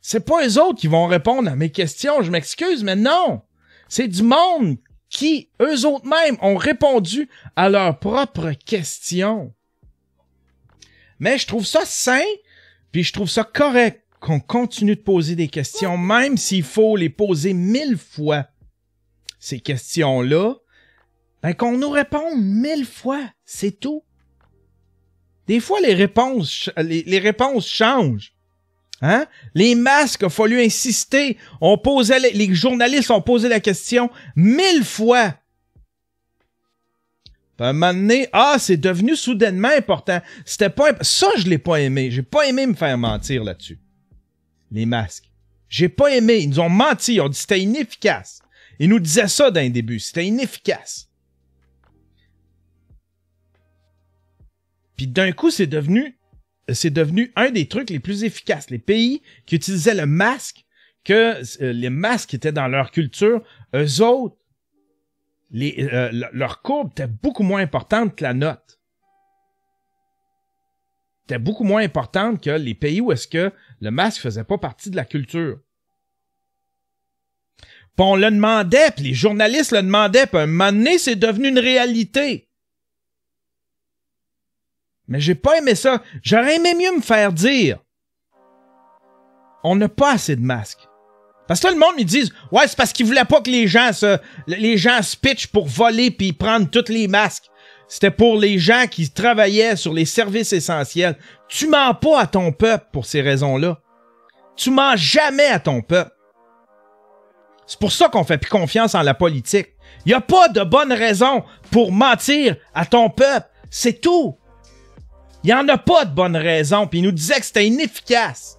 C'est pas eux autres qui vont répondre à mes questions, je m'excuse, mais non! C'est du monde qui, eux autres mêmes, ont répondu à leurs propres questions. Mais je trouve ça sain, puis je trouve ça correct qu'on continue de poser des questions, même s'il faut les poser 1000 fois. Ces questions-là, ben qu'on nous réponde 1000 fois, c'est tout. Des fois, les réponses changent. Hein? Les masques, il a fallu insister. Les journalistes ont posé la question 1000 fois. Puis à un moment donné, c'est devenu soudainement important. Ça, je l'ai pas aimé. J'ai pas aimé me faire mentir là-dessus. Les masques. J'ai pas aimé. Ils nous ont menti. Ils ont dit que c'était inefficace. Ils nous disaient ça d'un début. C'était inefficace. Puis d'un coup, c'est devenu un des trucs les plus efficaces. Les pays qui utilisaient le masque, que les masques étaient dans leur culture, eux autres, leur courbe était beaucoup moins importante que la nôtre. Était beaucoup moins importante que les pays où est-ce que le masque faisait pas partie de la culture. Puis on le demandait, puis les journalistes le demandaient, puis à un moment donné, c'est devenu une réalité. Mais j'ai pas aimé ça. J'aurais aimé mieux me faire dire on n'a pas assez de masques. Parce que là, le monde me dit ouais, c'est parce qu'ils voulaient pas que les gens se pitchent pour voler puis prendre tous les masques. C'était pour les gens qui travaillaient sur les services essentiels. Tu mens pas à ton peuple pour ces raisons-là. Tu mens jamais à ton peuple. C'est pour ça qu'on fait plus confiance en la politique. Il y a pas de bonne raison pour mentir à ton peuple. C'est tout. Il n'y en a pas de bonne raison. Puis il nous disait que c'était inefficace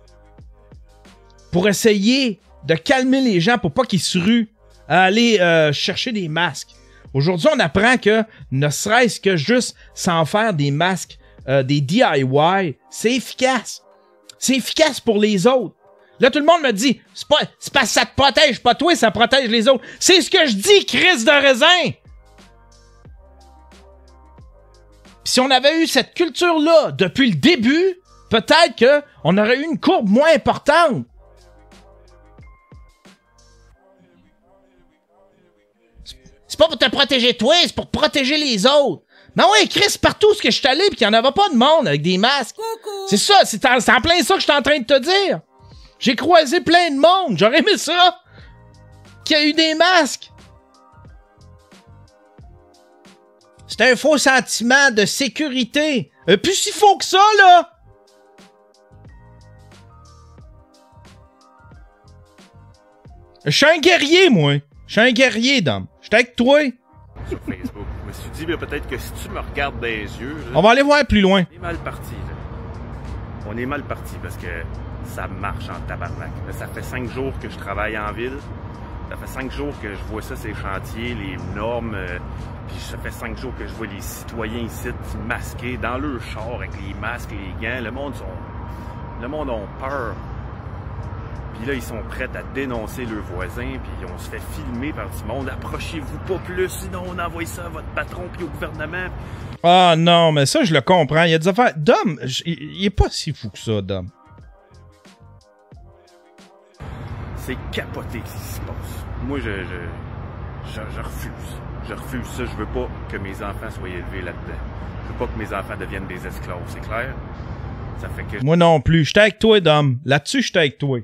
pour essayer de calmer les gens pour pas qu'ils se ruent à aller chercher des masques. Aujourd'hui, on apprend que ne serait-ce que juste sans faire des masques, des DIY, c'est efficace. C'est efficace pour les autres. Là, tout le monde me dit, c'est parce que ça te protège pas toi, ça protège les autres. C'est ce que je dis, crise de raisin! Pis si on avait eu cette culture-là depuis le début, peut-être qu'on aurait eu une courbe moins importante. C'est pas pour te protéger toi, c'est pour protéger les autres. Mais ouais, Chris, partout où je suis allé pis qu'il n'y en avait pas de monde avec des masques. Coucou. C'est ça, c'est en plein ça que je suis en train de te dire. J'ai croisé plein de monde, j'aurais aimé ça. Qu'il y a eu des masques. C'est un faux sentiment de sécurité. Plus si faux que ça, là! Je suis un guerrier, moi. Je suis un guerrier, Dom. Je suis avec toi. Sur Facebook, je me suis dit, peut-être que si tu me regardes dans les yeux... Là, on va aller voir plus loin. On est mal parti, là. On est mal parti parce que ça marche en tabarnak. Là, ça fait 5 jours que je travaille en ville. Ça fait 5 jours que je vois ça, ces chantiers, les normes... Puis ça fait 5 jours que je vois les citoyens ici masqués dans leur char avec les masques, les gants. Le monde a peur. Puis là, ils sont prêts à dénoncer leurs voisins, puis on se fait filmer par du monde. Approchez-vous pas plus, sinon on envoie ça à votre patron puis au gouvernement. Ah non, mais ça, je le comprends. Il y a des affaires... Dom, il est pas si fou que ça, Dom. C'est capoté ce qui se passe. Moi, je refuse. Je refuse ça. Je veux pas que mes enfants soient élevés là-dedans. Je veux pas que mes enfants deviennent des esclaves, c'est clair? Ça fait que... Moi non plus. J'étais avec toi, Dom. Là-dessus, j'étais avec toi.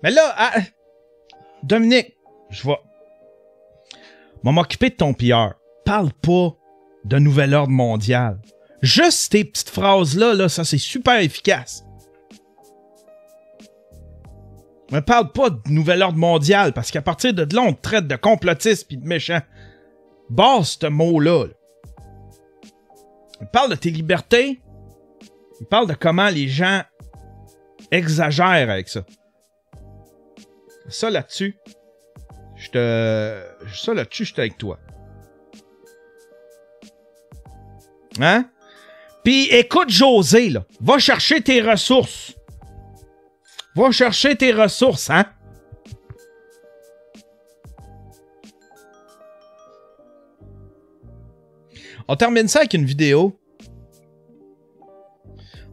Mais là, Dominique, je vais m'occuper de ton pilleur. Parle pas de nouvel ordre mondial. Juste ces petites phrases-là, là, ça, c'est super efficace. Mais parle pas de nouvel ordre mondial, parce qu'à partir de là, on te traite de complotiste pis de méchant. Basse ce mot-là. Là. Il parle de tes libertés. Il parle de comment les gens exagèrent avec ça. Ça là-dessus, j'étais avec toi. Hein? Puis écoute José, là. Va chercher tes ressources. Va chercher tes ressources, hein? On termine ça avec une vidéo.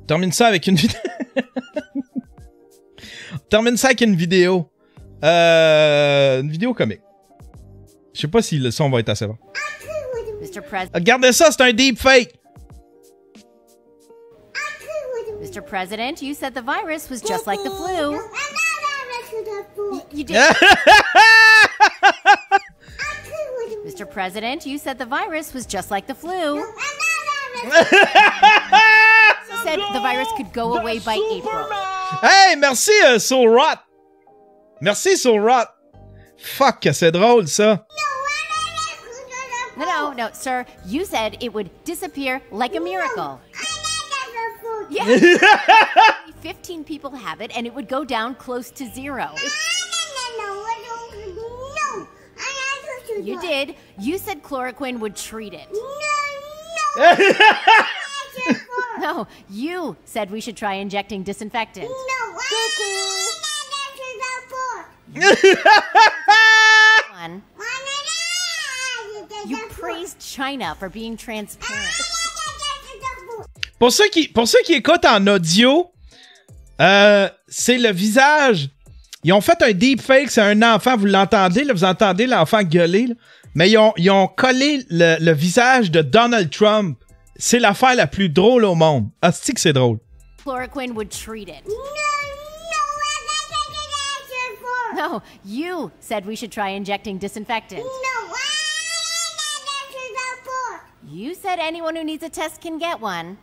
On termine ça avec une vidéo. Une vidéo comique. Je sais pas si le son va être assez bon. Regardez ça, c'est un deepfake. Mr. President, you said the virus was just like the flu. You did. Mr. President, you said the virus was just like the flu. You said the virus could go away by April. Hey, merci Soul Rot. Merci Soul Rot. Fuck, que c'est drôle ça. No, sir. You said it would disappear like a miracle. Yeah. 15 people have it, and it would go down close to zero. You did. You said chloroquine would treat it. No, you said we should try injecting disinfectant. You praised China for being transparent. Pour ceux qui écoutent en audio, c'est le visage. Ils ont fait un deepfake, c'est un enfant, vous l'entendez, là, vous entendez l'enfant gueuler, là, mais ils ont collé le visage de Donald Trump. C'est l'affaire la plus drôle au monde. Ah, c'est que c'est drôle. Chloroquine would treat it. No, you said we should try injecting disinfectant. You said anyone who needs a test can get one.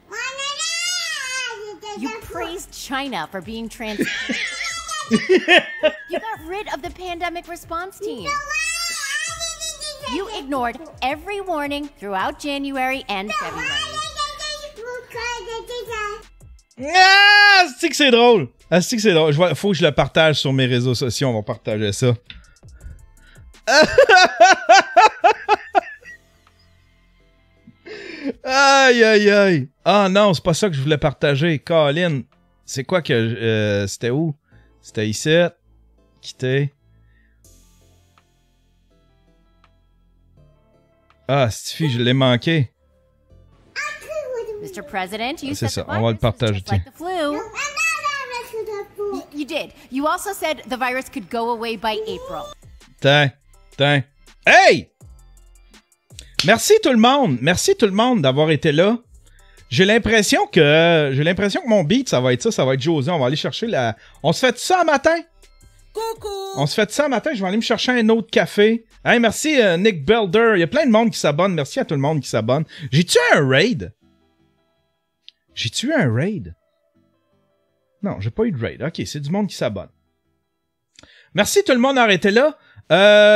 You praised China for being transparent. You got rid of the pandemic response team. You ignored every warning throughout January and February. Ah, c'est que c'est drôle. Ah, c'est que c'est drôle. Faut que je le partage sur mes réseaux sociaux. On va partager ça. Aïe, aïe, aïe. Ah non, c'est pas ça que je voulais partager. Colin, c'est quoi que... c'était où? C'était ici. Quitter. Ah, Stiffy, je l'ai manqué. Mr. President, you c'est said ça, on va le partager. just like the flu. You did. You also said the virus could go away by April. Tiens. Hey! Merci tout le monde d'avoir été là. J'ai l'impression que mon beat, ça va être José. On va aller chercher la... On se fait ça un matin? Coucou! On se fait ça un matin, je vais aller me chercher un autre café. Hey, merci Nick Belder. Il y a plein de monde qui s'abonne. Merci à tout le monde qui s'abonne. J'ai-tu un raid? Non, j'ai pas eu de raid. Ok, c'est du monde qui s'abonne. Merci tout le monde d'avoir été là.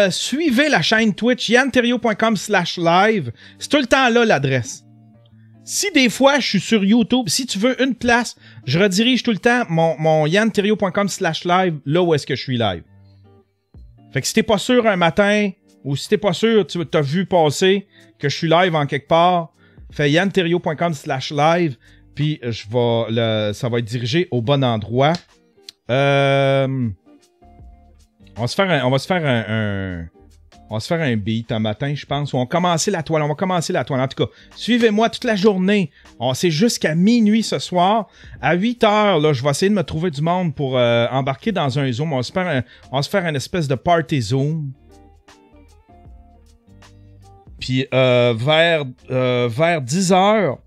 Suivez la chaîne Twitch, yanterrio.com/live. C'est tout le temps là l'adresse. Si des fois je suis sur YouTube, si tu veux une place, je redirige tout le temps mon yanterrio.com/live là où est-ce que je suis live. Fait que si t'es pas sûr un matin, ou si t'es pas sûr, tu as vu passer que je suis live en quelque part, fais yanterrio.com/live, puis ça va être dirigé au bon endroit. On va se faire un beat un matin, je pense. On va commencer la toile. En tout cas, suivez-moi toute la journée. C'est jusqu'à minuit ce soir. À 8 heures, là, je vais essayer de me trouver du monde pour embarquer dans un Zoom. On va se faire une espèce de party Zoom. Puis vers 10 heures,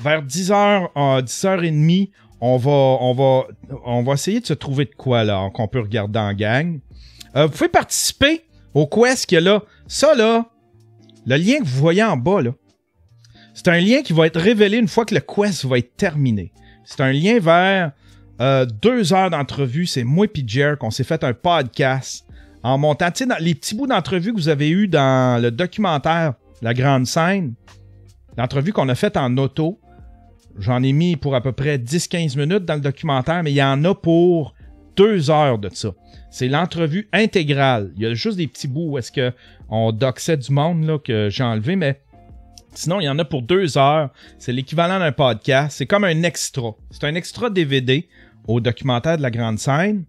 vers 10h, 10h30, on va essayer de se trouver de quoi, là, qu'on peut regarder en gang. Vous pouvez participer au quest qu'il y a là. Ça, là, le lien que vous voyez en bas, là, c'est un lien qui va être révélé une fois que le quest va être terminé. C'est un lien vers 2 heures d'entrevue. C'est moi et Jer qu'on s'est fait un podcast en montant. Tu sais, dans les petits bouts d'entrevue que vous avez eu dans le documentaire La Grande Scène, l'entrevue qu'on a faite en auto, j'en ai mis pour à peu près 10-15 minutes dans le documentaire, mais il y en a pour 2 heures de ça. C'est l'entrevue intégrale. Il y a juste des petits bouts où est-ce qu'on doxait du monde là, que j'ai enlevé, mais sinon, il y en a pour 2 heures. C'est l'équivalent d'un podcast. C'est comme un extra. C'est un extra DVD au documentaire de La Grande Scène.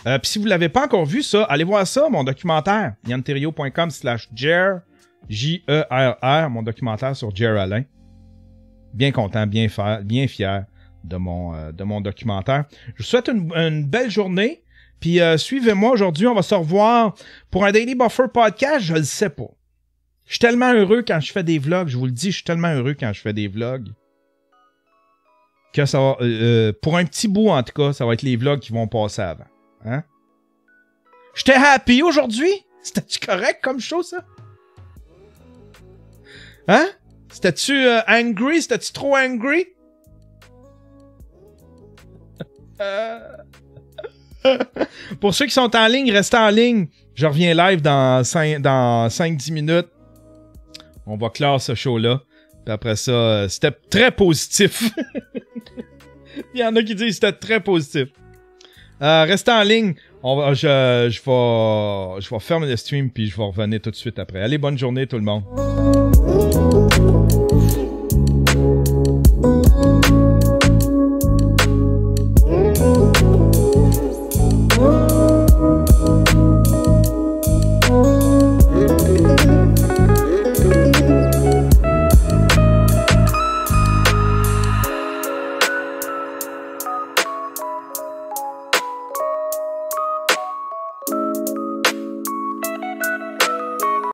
Puis si vous ne l'avez pas encore vu, ça, allez voir ça, mon documentaire. yanterrio.com/Jer, J-E-R-R, mon documentaire sur Jer Alain. Bien content, bien fier de mon documentaire. Je vous souhaite une belle journée. Puis suivez-moi aujourd'hui, on va se revoir pour un Daily Buffer podcast, je le sais pas. Je suis tellement heureux quand je fais des vlogs, je vous le dis, je suis tellement heureux quand je fais des vlogs que ça va, pour un petit bout en tout cas, ça va être les vlogs qui vont passer avant. Hein? J'étais happy aujourd'hui? C'était-tu correct comme show, ça? Hein? C'était-tu angry? C'était-tu trop angry? Pour ceux qui sont en ligne, restez en ligne. Je reviens live dans 5-10 minutes. On va clore ce show-là. Puis après ça, c'était très positif. Il y en a qui disent que c'était très positif. Restez en ligne. Je vais fermer le stream puis je vais revenir tout de suite après. Allez, bonne journée tout le monde.